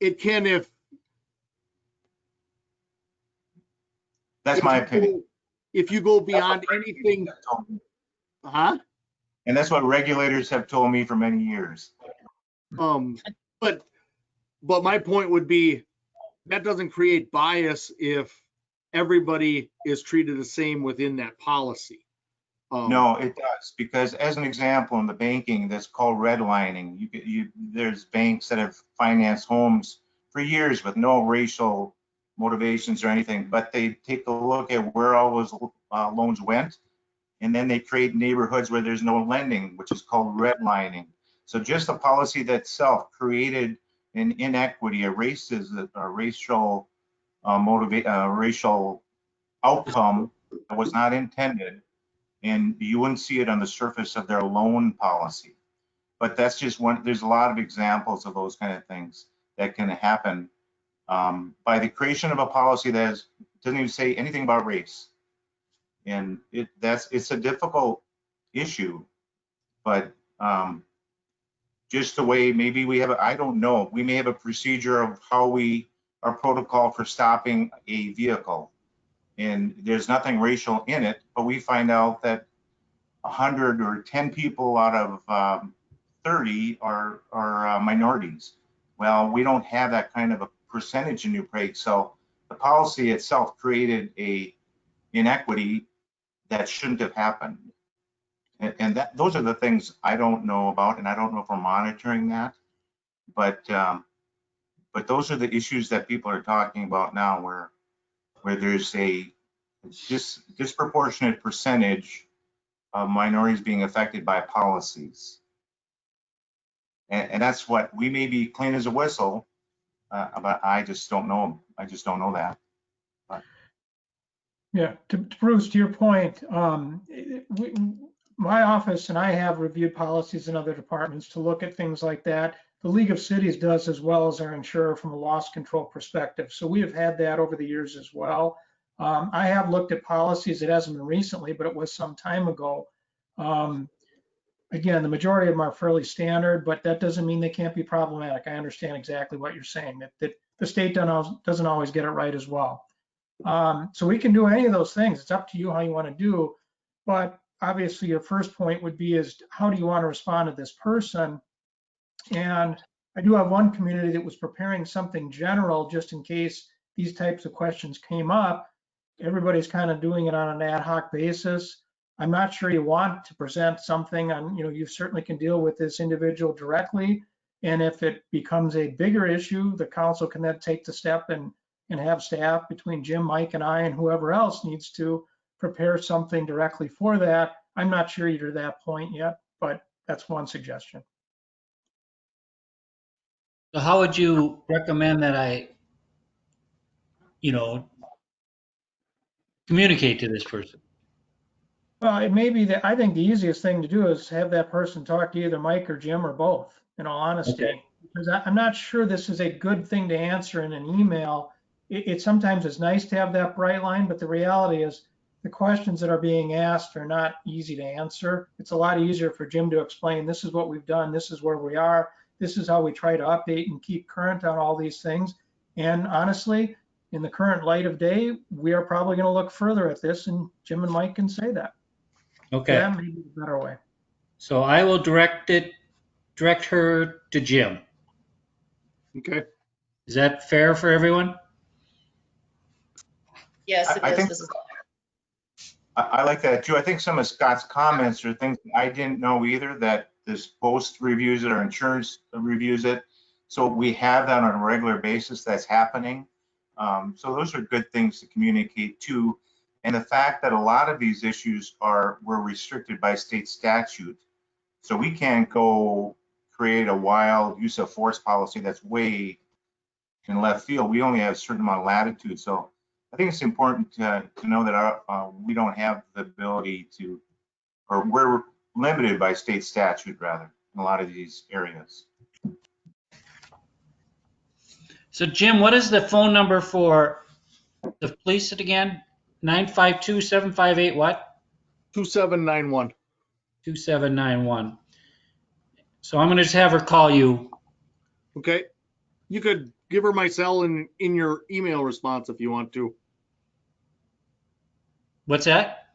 It can if That's my opinion. If you go beyond anything, huh? And that's what regulators have told me for many years. But my point would be that doesn't create bias if everybody is treated the same within that policy. No, it does, because as an example, in the banking, that's called redlining. There's banks that have financed homes for years with no racial motivations or anything, but they take a look at where all those loans went, and then they create neighborhoods where there's no lending, which is called redlining. So just the policy that itself created an inequity, a racial racial outcome that was not intended. And you wouldn't see it on the surface of their loan policy. But that's just one, there's a lot of examples of those kind of things that can happen by the creation of a policy that doesn't even say anything about race. And it's a difficult issue, but just the way maybe we have, I don't know, we may have a procedure of how our protocol for stopping a vehicle. And there's nothing racial in it, but we find out that 100 or 10 people out of 30 are minorities. Well, we don't have that kind of a percentage in New Prague, so the policy itself created a inequity that shouldn't have happened. And those are the things I don't know about, and I don't know if we're monitoring that, but those are the issues that people are talking about now, where there's a disproportionate percentage of minorities being affected by policies. And that's what we may be clean as a whistle, but I just don't know. I just don't know that. But. Yeah, to Bruce, to your point, my office and I have reviewed policies in other departments to look at things like that. The League of Cities does, as well as our insurer, from a loss control perspective. So we have had that over the years as well. I have looked at policies. It hasn't been recently, but it was some time ago. Again, the majority of them are fairly standard, but that doesn't mean they can't be problematic. I understand exactly what you're saying, that the state doesn't always get it right as well. So we can do any of those things. It's up to you how you want to do. But obviously, your first point would be is how do you want to respond to this person? And I do have one community that was preparing something general just in case these types of questions came up. Everybody's kind of doing it on an ad hoc basis. I'm not sure you want to present something on, you certainly can deal with this individual directly, And if it becomes a bigger issue, the council can then take the step and have staff between Jim, Mike, and I, and whoever else needs to prepare something directly for that. I'm not sure you're to that point yet, but that's one suggestion. So how would you recommend that I, communicate to this person? Well, it may be that, I think the easiest thing to do is have that person talk to either Mike or Jim or both, in all honesty. Okay. Because I'm not sure this is a good thing to answer in an email. It sometimes is nice to have that bright line, but the reality is the questions that are being asked are not easy to answer. It's a lot easier for Jim to explain, this is what we've done, this is where we are, this is how we try to update and keep current on all these things. And honestly, in the current light of day, we are probably going to look further at this, and Jim and Mike can say that. Okay. That may be the better way. So I will direct her to Jim. Okay. Is that fair for everyone? Yes, it I is. think- This is I like that too. I think some of Scott's comments are things that I didn't know either, that this post reviews it or insurance reviews it. So we have that on a regular basis that's happening. So those are good things to communicate too. And the fact that a lot of these issues were restricted by state statute. So we can't go create a wild use of force policy that's way in left field. We only have a certain amount of latitude. So I think it's important to know that we don't have the ability to, or we're limited by state statute rather in a lot of these areas. So Jim, what is the phone number for the police again? 952-758 what? 2791. 2791. So I'm going to just have her call you. Okay. You could give her my cell in your email response if you want to. What's that?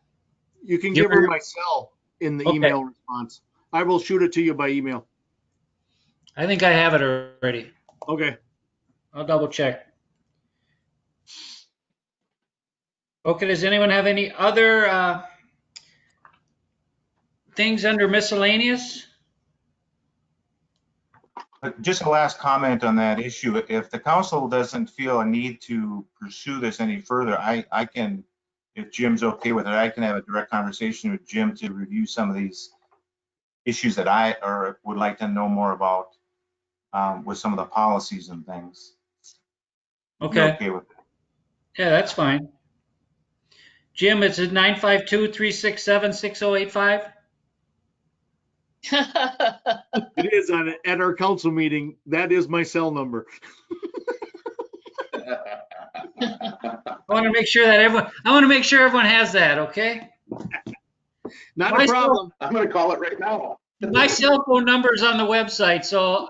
You can give her my cell in the email response. I will shoot it to you by email. I think I have it already. Okay. I'll double check. Okay, does anyone have any other things under miscellaneous? Just a last comment on that issue. If the council doesn't feel a need to pursue this any further, I can, if Jim's okay with it, I can have a direct conversation with Jim to review some of these issues that I would like to know more about with some of the policies and things. Okay. You're okay with it? Yeah, that's fine. Jim, it's at 952-367-6085. It is at our council meeting. That is my cell number. I want to make sure everyone has that, okay? Not a problem. I'm gonna call it right now. My cell phone number is on the website, so,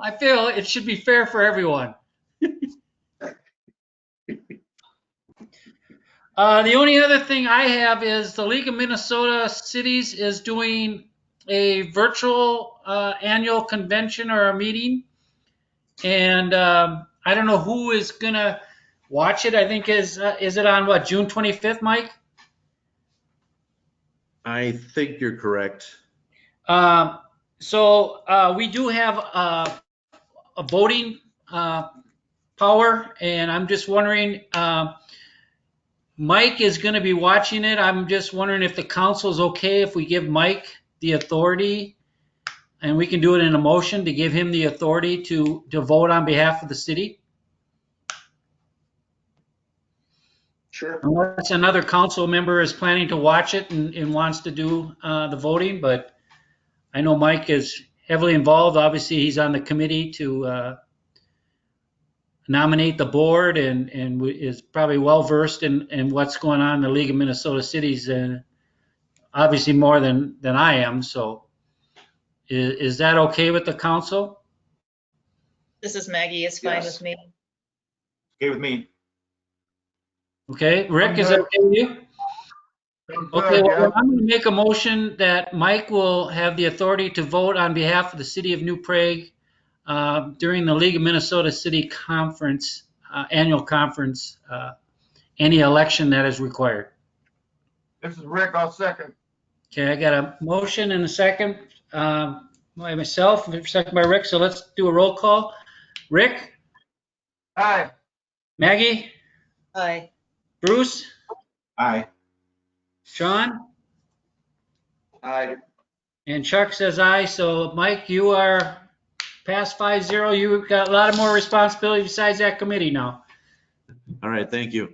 I feel it should be fair for everyone. The only other thing I have is the League of Minnesota Cities is doing a virtual annual convention or a meeting. And I don't know who is going to watch it. I think is it on what, June 25th, Mike? I think you're correct. So we do have a voting power, and I'm just wondering, Mike is going to be watching it. I'm just wondering if the council is okay if we give Mike the authority, and we can do it in a motion to give him the authority to vote on behalf of the city. Sure. Unless another council member is planning to watch it and wants to do the voting, but I know Mike is heavily involved. Obviously, he's on the committee to nominate the board and is probably well versed in what's going on in the League of Minnesota Cities, and obviously more than I am. So is that okay with the council? This is Maggie. It's fine Yes. with me. Okay with me. Okay, Rick, is that okay with you? Okay, well, I'm going to make a motion that Mike will have the authority to vote on behalf of the city of New Prague during the League of Minnesota City Conference, annual conference, any election that is required. This is Rick, I'll second. Okay, I got a motion and a second. by myself, second by Rick. So let's do a roll call. Rick, Aye. Maggie, Aye. Bruce, Aye. Sean, Aye. and Chuck says aye. So Mike, you are past 5-0. You've got a lot of more responsibility besides that committee now. All right, thank you.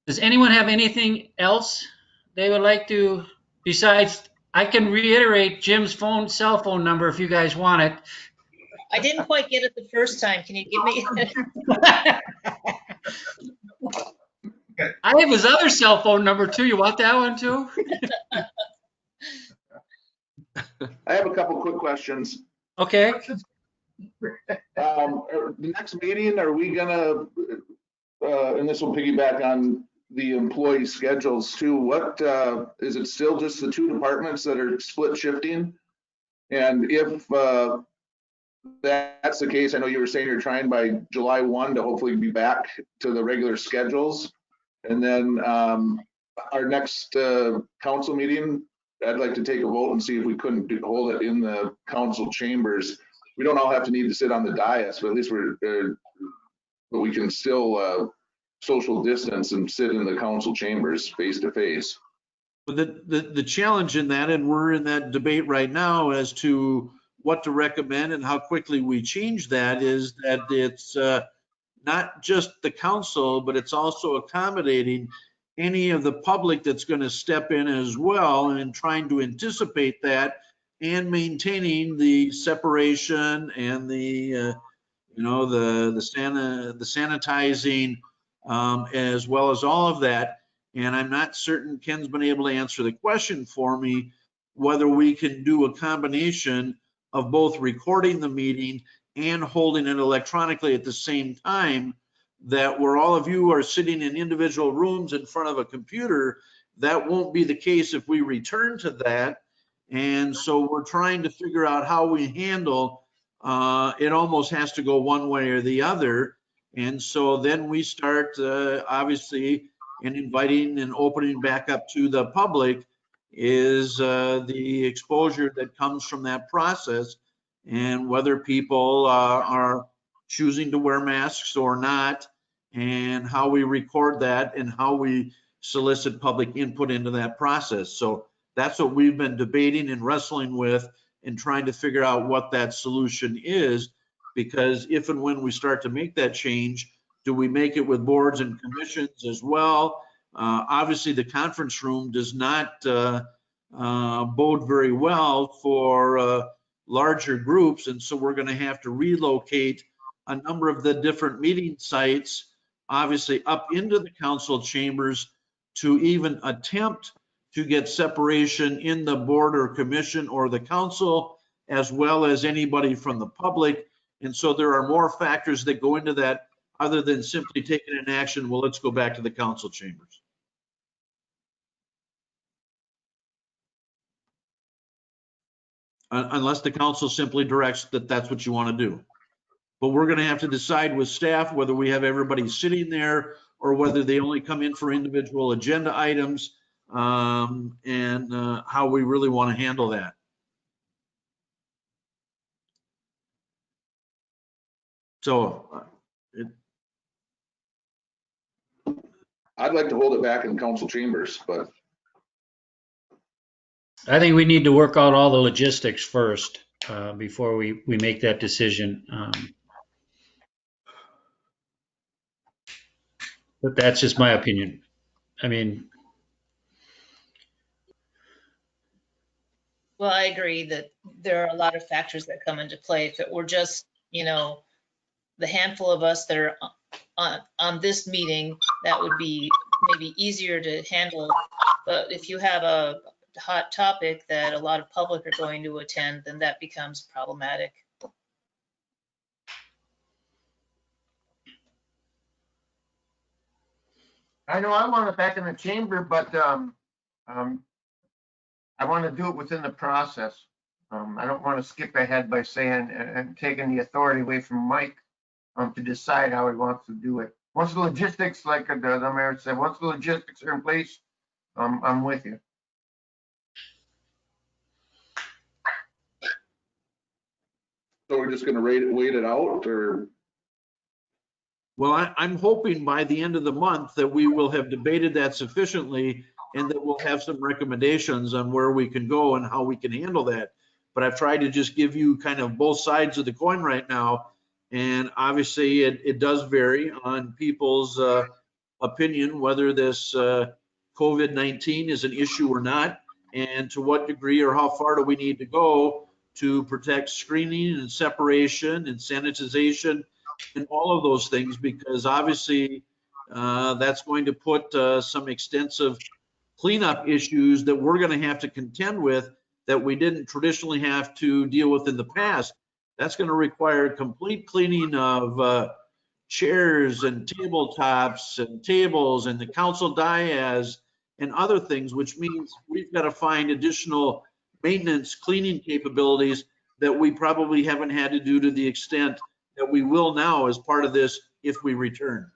Does anyone have anything else they would like to, besides, I can reiterate Jim's cell phone number if you guys want it. I didn't quite get it the first time. Can you give me? I have his other cell phone number too. You want that one too? I have a couple quick questions. Okay. The next meeting, are we gonna, and this will piggyback on the employee schedules too, what, is it still just the two departments that are split shifting? And if that's the case, I know you were saying you're trying by July 1 to hopefully be back to the regular schedules. And then our next council meeting, I'd like to take a vote and see if we couldn't hold it in the council chambers. We don't all have to need to sit on the dais, but at least but we can still social distance and sit in the council chambers face to face. But the challenge in that, and we're in that debate right now as to what to recommend and how quickly we change that, is that it's not just the council, but it's also accommodating any of the public that's going to step in as well, and trying to anticipate that and maintaining the separation and the sanitizing, as well as all of that. And I'm not certain Ken's been able to answer the question for me, whether we can do a combination of both recording the meeting and holding it electronically at the same time, that where all of you are sitting in individual rooms in front of a computer. That won't be the case if we return to that. And so we're trying to figure out how we handle, it almost has to go one way or the other. And so then we start, obviously, in inviting and opening back up to the public is the exposure that comes from that process, and whether people are choosing to wear masks or not, and how we record that and how we solicit public input into that process. So that's what we've been debating and wrestling with and trying to figure out what that solution is, because if and when we start to make that change, do we make it with boards and commissions as well? Obviously, the conference room does not bode very well for larger groups, and so we're going to have to relocate a number of the different meeting sites, obviously up into the council chambers, to even attempt to get separation in the board or commission or the council, as well as anybody from the public. And so there are more factors that go into that other than simply taking an action, well, let's go back to the council chambers. Unless the council simply directs that that's what you want to do. But we're going to have to decide with staff whether we have everybody sitting there or whether they only come in for individual agenda items, and how we really want to handle that. So I'd like to hold it back in council chambers, but I think we need to work out all the logistics first before we make that decision. But that's just my opinion. I mean, Well, I agree that there are a lot of factors that come into play. If it were just, the handful of us that are on this meeting, that would be maybe easier to handle. But if you have a hot topic that a lot of public are going to attend, then that becomes problematic. I know I want it back in the chamber, but I want to do it within the process. I don't want to skip ahead by saying and taking the authority away from Mike to decide how he wants to do it. Once the logistics, like the mayor said, once the logistics are in place, I'm with you. So we're just gonna wait it out, or? Well, I'm hoping by the end of the month that we will have debated that sufficiently and that we'll have some recommendations on where we can go and how we can handle that. But I've tried to just give you kind of both sides of the coin right now. And obviously it does vary on people's opinion, whether this COVID-19 is an issue or not, and to what degree or how far do we need to go to protect screening and separation and sanitization and all of those things, because obviously that's going to put some extensive cleanup issues that we're going to have to contend with that we didn't traditionally have to deal with in the past. That's going to require complete cleaning of chairs and tabletops and tables and the council dais and other things, which means we've got to find additional maintenance cleaning capabilities that we probably haven't had to do to the extent that we will now as part of this if we return.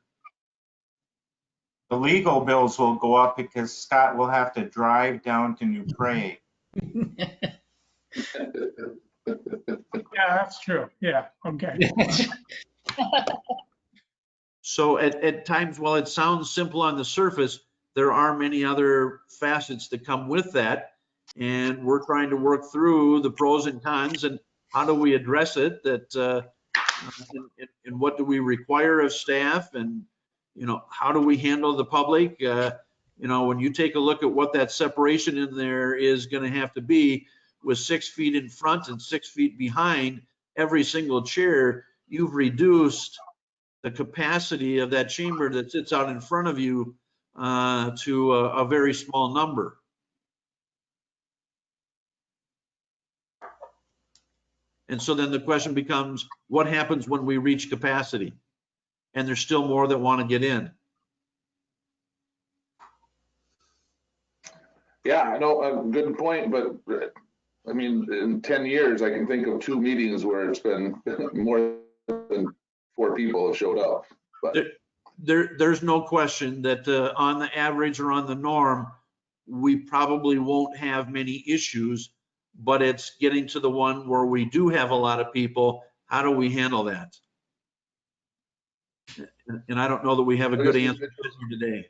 The legal bills will go up because Scott will have to drive down to New Prague. Yeah, that's true. Yeah, okay. So at times, while it sounds simple on the surface, there are many other facets that come with that. And we're trying to work through the pros and cons and how do we address it, that and what do we require of staff, and how do we handle the public. When you take a look at what that separation in there is going to have to be, with 6 feet in front and 6 feet behind every single chair, you've reduced the capacity of that chamber that sits out in front of you to a very small number. And so then the question becomes, what happens when we reach capacity and there's still more that want to get in? Yeah, I know, a good point, but I mean, in 10 years, I can think of 2 meetings where it's been more than 4 people have showed up. But There's no question that on the average or on the norm, we probably won't have many issues, but it's getting to the one where we do have a lot of people. How do we handle that? And I don't know that we have a good answer today.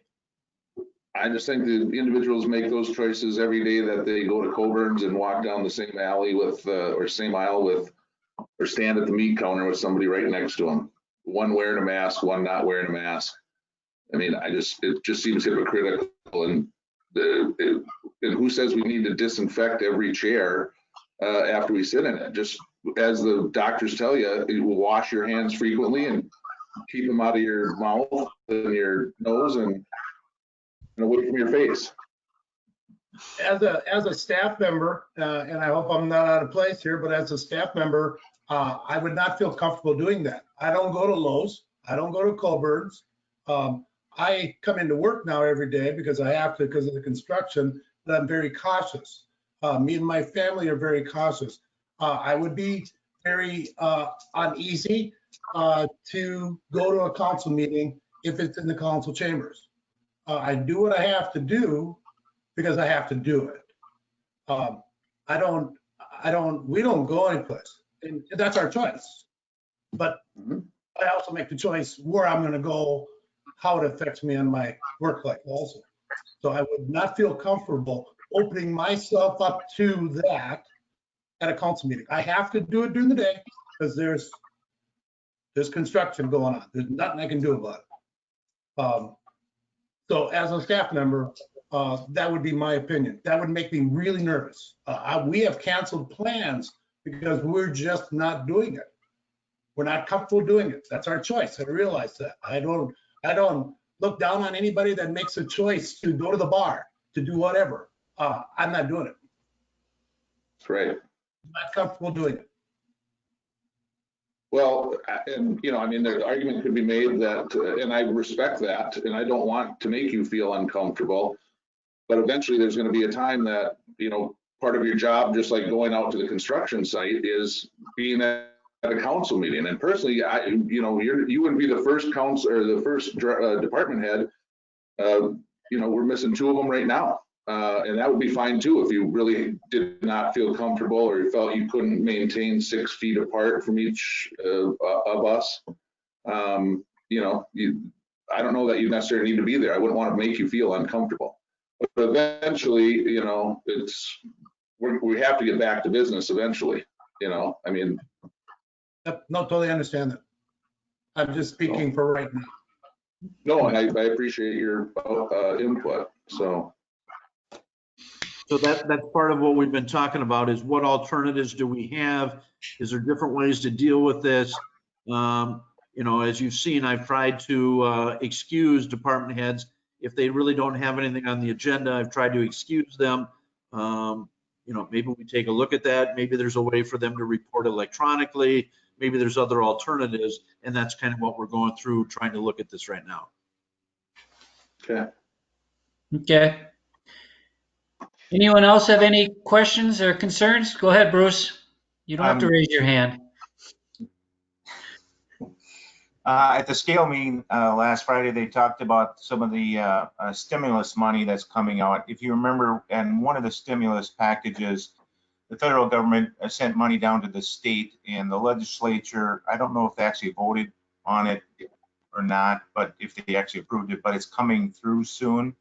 I just think the individuals make those choices every day that they go to Coburn's and walk down the same alley with, or same aisle with, or stand at the meat counter with somebody right next to them. One wearing a mask, one not wearing a mask. I mean, it just seems hypocritical. And who says we need to disinfect every chair after we sit in it? Just as the doctors tell you, you will wash your hands frequently and keep them out of your mouth and your nose and away from your face. As a staff member, and I hope I'm not out of place here, but as a staff member, I would not feel comfortable doing that. I don't go to Lowe's. I don't go to Coburn's. I come into work now every day because I have to, because of the construction, but I'm very cautious. Me and my family are very cautious. I would be very uneasy to go to a council meeting if it's in the council chambers. I do what I have to do because I have to do it. We don't go anyplace, and that's our choice. But I also make the choice where I'm going to go, how it affects me on my work life also. So I would not feel comfortable opening myself up to that at a council meeting. I have to do it during the day because there's construction going on. There's nothing I can do about it. So as a staff member, that would be my opinion. That would make me really nervous. We have canceled plans because we're just not doing it. We're not comfortable doing it. That's our choice. I realize that. I don't look down on anybody that makes a choice to go to the bar, to do whatever. I'm not doing it. That's right. I'm not comfortable doing it. Well, and I mean, the argument could be made that, and I respect that, and I don't want to make you feel uncomfortable, but eventually there's going to be a time that, part of your job, just like going out to the construction site, is being at a council meeting. And personally, you wouldn't be the first council or the first department head. We're missing 2 of them right now. And that would be fine too, if you really did not feel comfortable or you felt you couldn't maintain 6 feet apart from each of us. You know, I don't know that you necessarily need to be there. I wouldn't want to make you feel uncomfortable. But eventually, you know, we have to get back to business eventually, you know, I mean. Yep, no, totally understand that. I'm just speaking for right now. No, and I appreciate your input, so. So that's part of what we've been talking about is what alternatives do we have? Is there different ways to deal with this? You know, as you've seen, I've tried to excuse department heads. If they really don't have anything on the agenda, I've tried to excuse them. You know, maybe we take a look at that. Maybe there's a way for them to report electronically. Maybe there's other alternatives. And that's kind of what we're going through, trying to look at this right now. Okay. Okay. Anyone else have any questions or concerns? Go ahead, Bruce. You don't have to raise your hand. At the scale meeting last Friday, they talked about some of the stimulus money that's coming out. If you remember, in one of the stimulus packages, the federal government sent money down to the state, and the legislature, I don't know if they actually voted on it or not, but if they actually approved it, but it's coming through soon.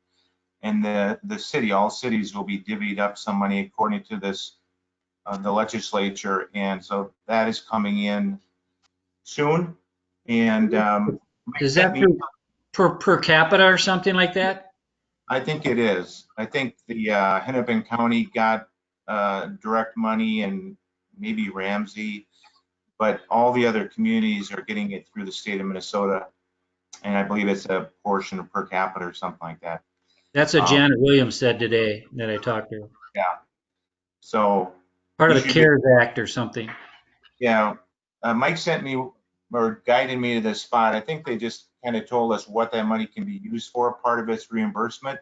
And the city, all cities will be divvied up some money according to this, the legislature. And so that is coming in soon. And Is that through per capita or something like that? I think it is. I think the Hennepin County got direct money and maybe Ramsey, but all the other communities are getting it through the state of Minnesota. And I believe it's a portion of per capita or something like that. That's what Janet Williams said today that I talked to her. Yeah. So part of the CARES Act or something. Yeah. Mike sent me or guided me to this spot. I think they just kind of told us what that money can be used for. Part of it's reimbursement.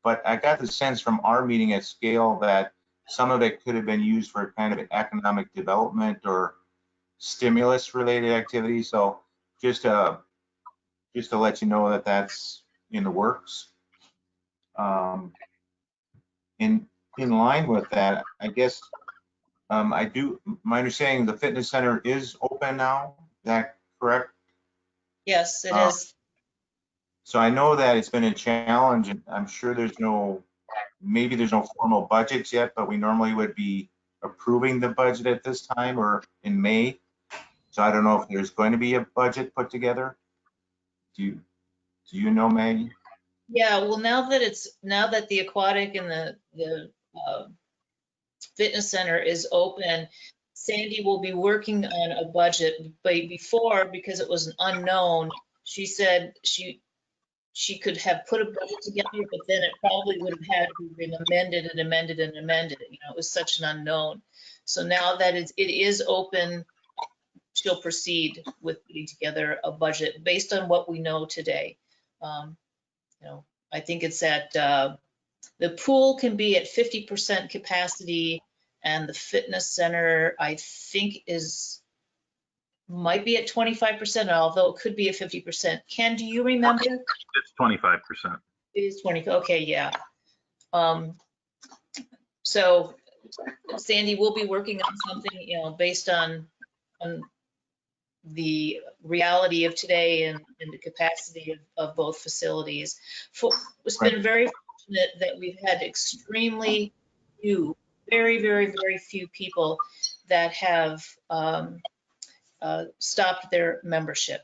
But I got the sense from our meeting at scale that some of it could have been used for kind of economic development or stimulus related activities. So just to let you know that that's in the works. In line with that, I guess my understanding the fitness center is open now. Is that correct? Yes, it is. So I know that it's been a challenge, and I'm sure maybe there's no formal budgets yet, but we normally would be approving the budget at this time or in May. So I don't know if there's going to be a budget put together. Do you know, Maggie? Yeah, well, now that the aquatic and the fitness center is open, Sandy will be working on a budget. But before, because it was an unknown, she said she could have put a budget together, but then it probably would have had to be amended and amended and amended. You know, it was such an unknown. So now that it is open, she'll proceed with putting together a budget based on what we know today. You know, I think it's at the pool can be at 50% capacity, and the fitness center I think might be at 25%, although it could be at 50%. Ken, do you remember? It's 25%. It is 20. Okay, yeah. So Sandy will be working on something, you know, based on the reality of today and the capacity of both facilities. It's been very fortunate that we've had extremely few, very, very, very few people that have stopped their membership.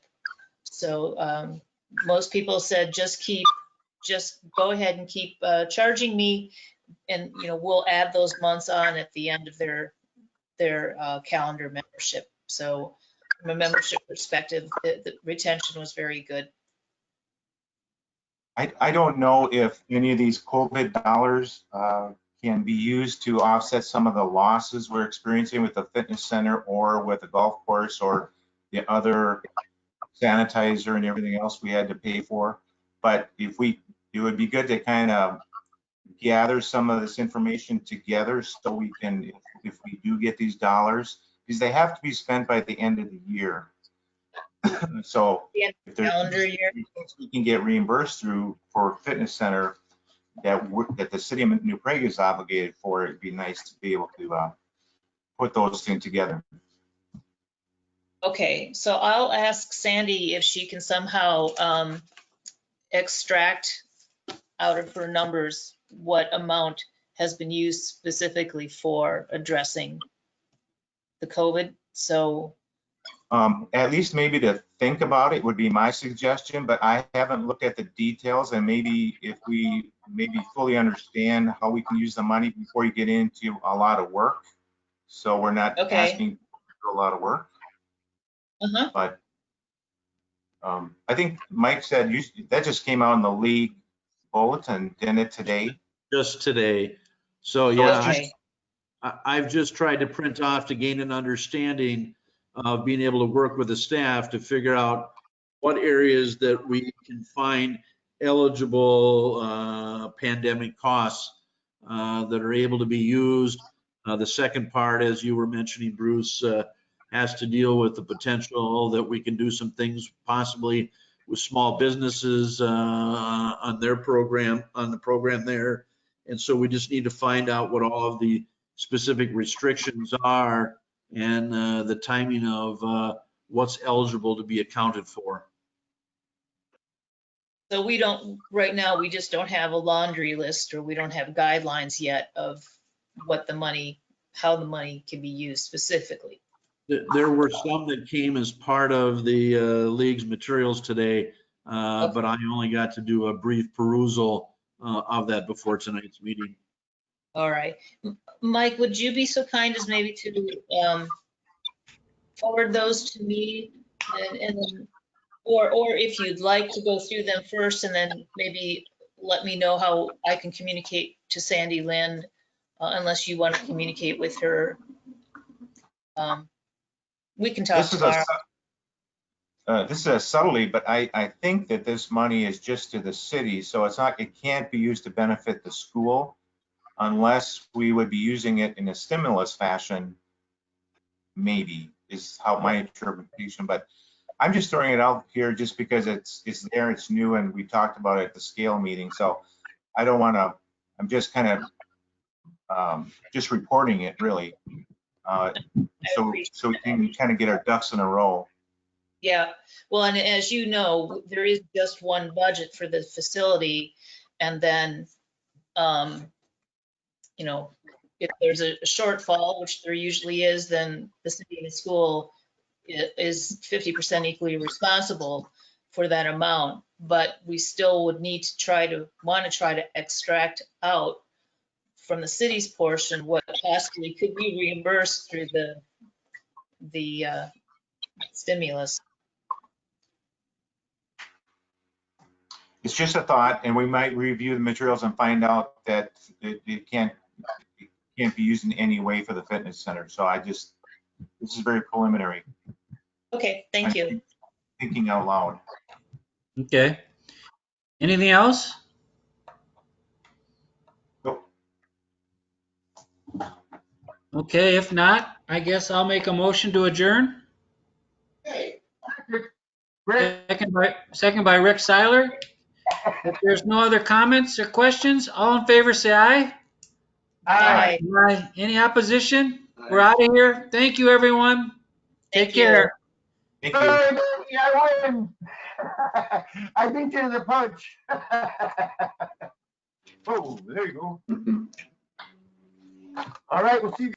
So most people said, just go ahead and keep charging me, and you know, we'll add those months on at the end of their calendar membership. So from a membership perspective, the retention was very good. I don't know if any of these COVID dollars can be used to offset some of the losses we're experiencing with the fitness center or with the golf course or the other sanitizer and everything else we had to pay for. But it would be good to kind of gather some of this information together so we can, if we do get these dollars, because they have to be spent by the end of the year. So if there's calendar year, we can get reimbursed through for fitness center, that the city of New Prague is obligated for. It'd be nice to be able to put those things together. Okay, so I'll ask Sandy if she can somehow extract out of her numbers what amount has been used specifically for addressing the COVID. So At least maybe to think about it would be my suggestion, but I haven't looked at the details, and maybe if we maybe fully understand how we can use the money before you get into a lot of work. So we're not Okay. asking for a lot of work. uh-huh. But I think Mike said that just came out in the league bulletin, didn't it, today? Just today. So yeah, Okay. I've just tried to print off to gain an understanding of being able to work with the staff to figure out what areas that we can find eligible pandemic costs that are able to be used. The second part, as you were mentioning, Bruce, has to deal with the potential that we can do some things possibly with small businesses on their program, on the program there. And so we just need to find out what all of the specific restrictions are and the timing of what's eligible to be accounted for. So we don't, right now, we just don't have a laundry list, or we don't have guidelines yet of what the money, how the money can be used specifically. There were some that came as part of the league's materials today, but I only got to do a brief perusal of that before tonight's meeting. All right. Mike, would you be so kind as maybe to forward those to me, and then, or if you'd like to go through them first and then maybe let me know how I can communicate to Sandy Lynn, unless you want to communicate with her. We can talk tomorrow. This is a subtlety, but I think that this money is just to the city, so it can't be used to benefit the school unless we would be using it in a stimulus fashion, maybe, is how my interpretation. But I'm just throwing it out here just because it's there, it's new, and we talked about it at the scale meeting. So I don't want to, I'm just kind of just reporting it, really. So we can kind of get our ducks in a row. Yeah, well, and as you know, there is just one budget for the facility, and then, you know, if there's a shortfall, which there usually is, then the city and the school is 50% equally responsible for that amount. But we still would need to want to try to extract out from the city's portion what possibly could be reimbursed through the stimulus. It's just a thought, and we might review the materials and find out that it can't be used in any way for the fitness center. So this is very preliminary. Okay, thank you. Thinking out loud. Okay. Anything else? Nope. Okay, if not, I guess I'll make a motion to adjourn. Second by Rick Seiler. If there's no other comments or questions, all in favor say aye. Aye. Aye. Any opposition? We're out of here. Thank you, everyone. Take care. Thank you. I win. I beat you to the punch. Oh, there you go. All right, we'll see you.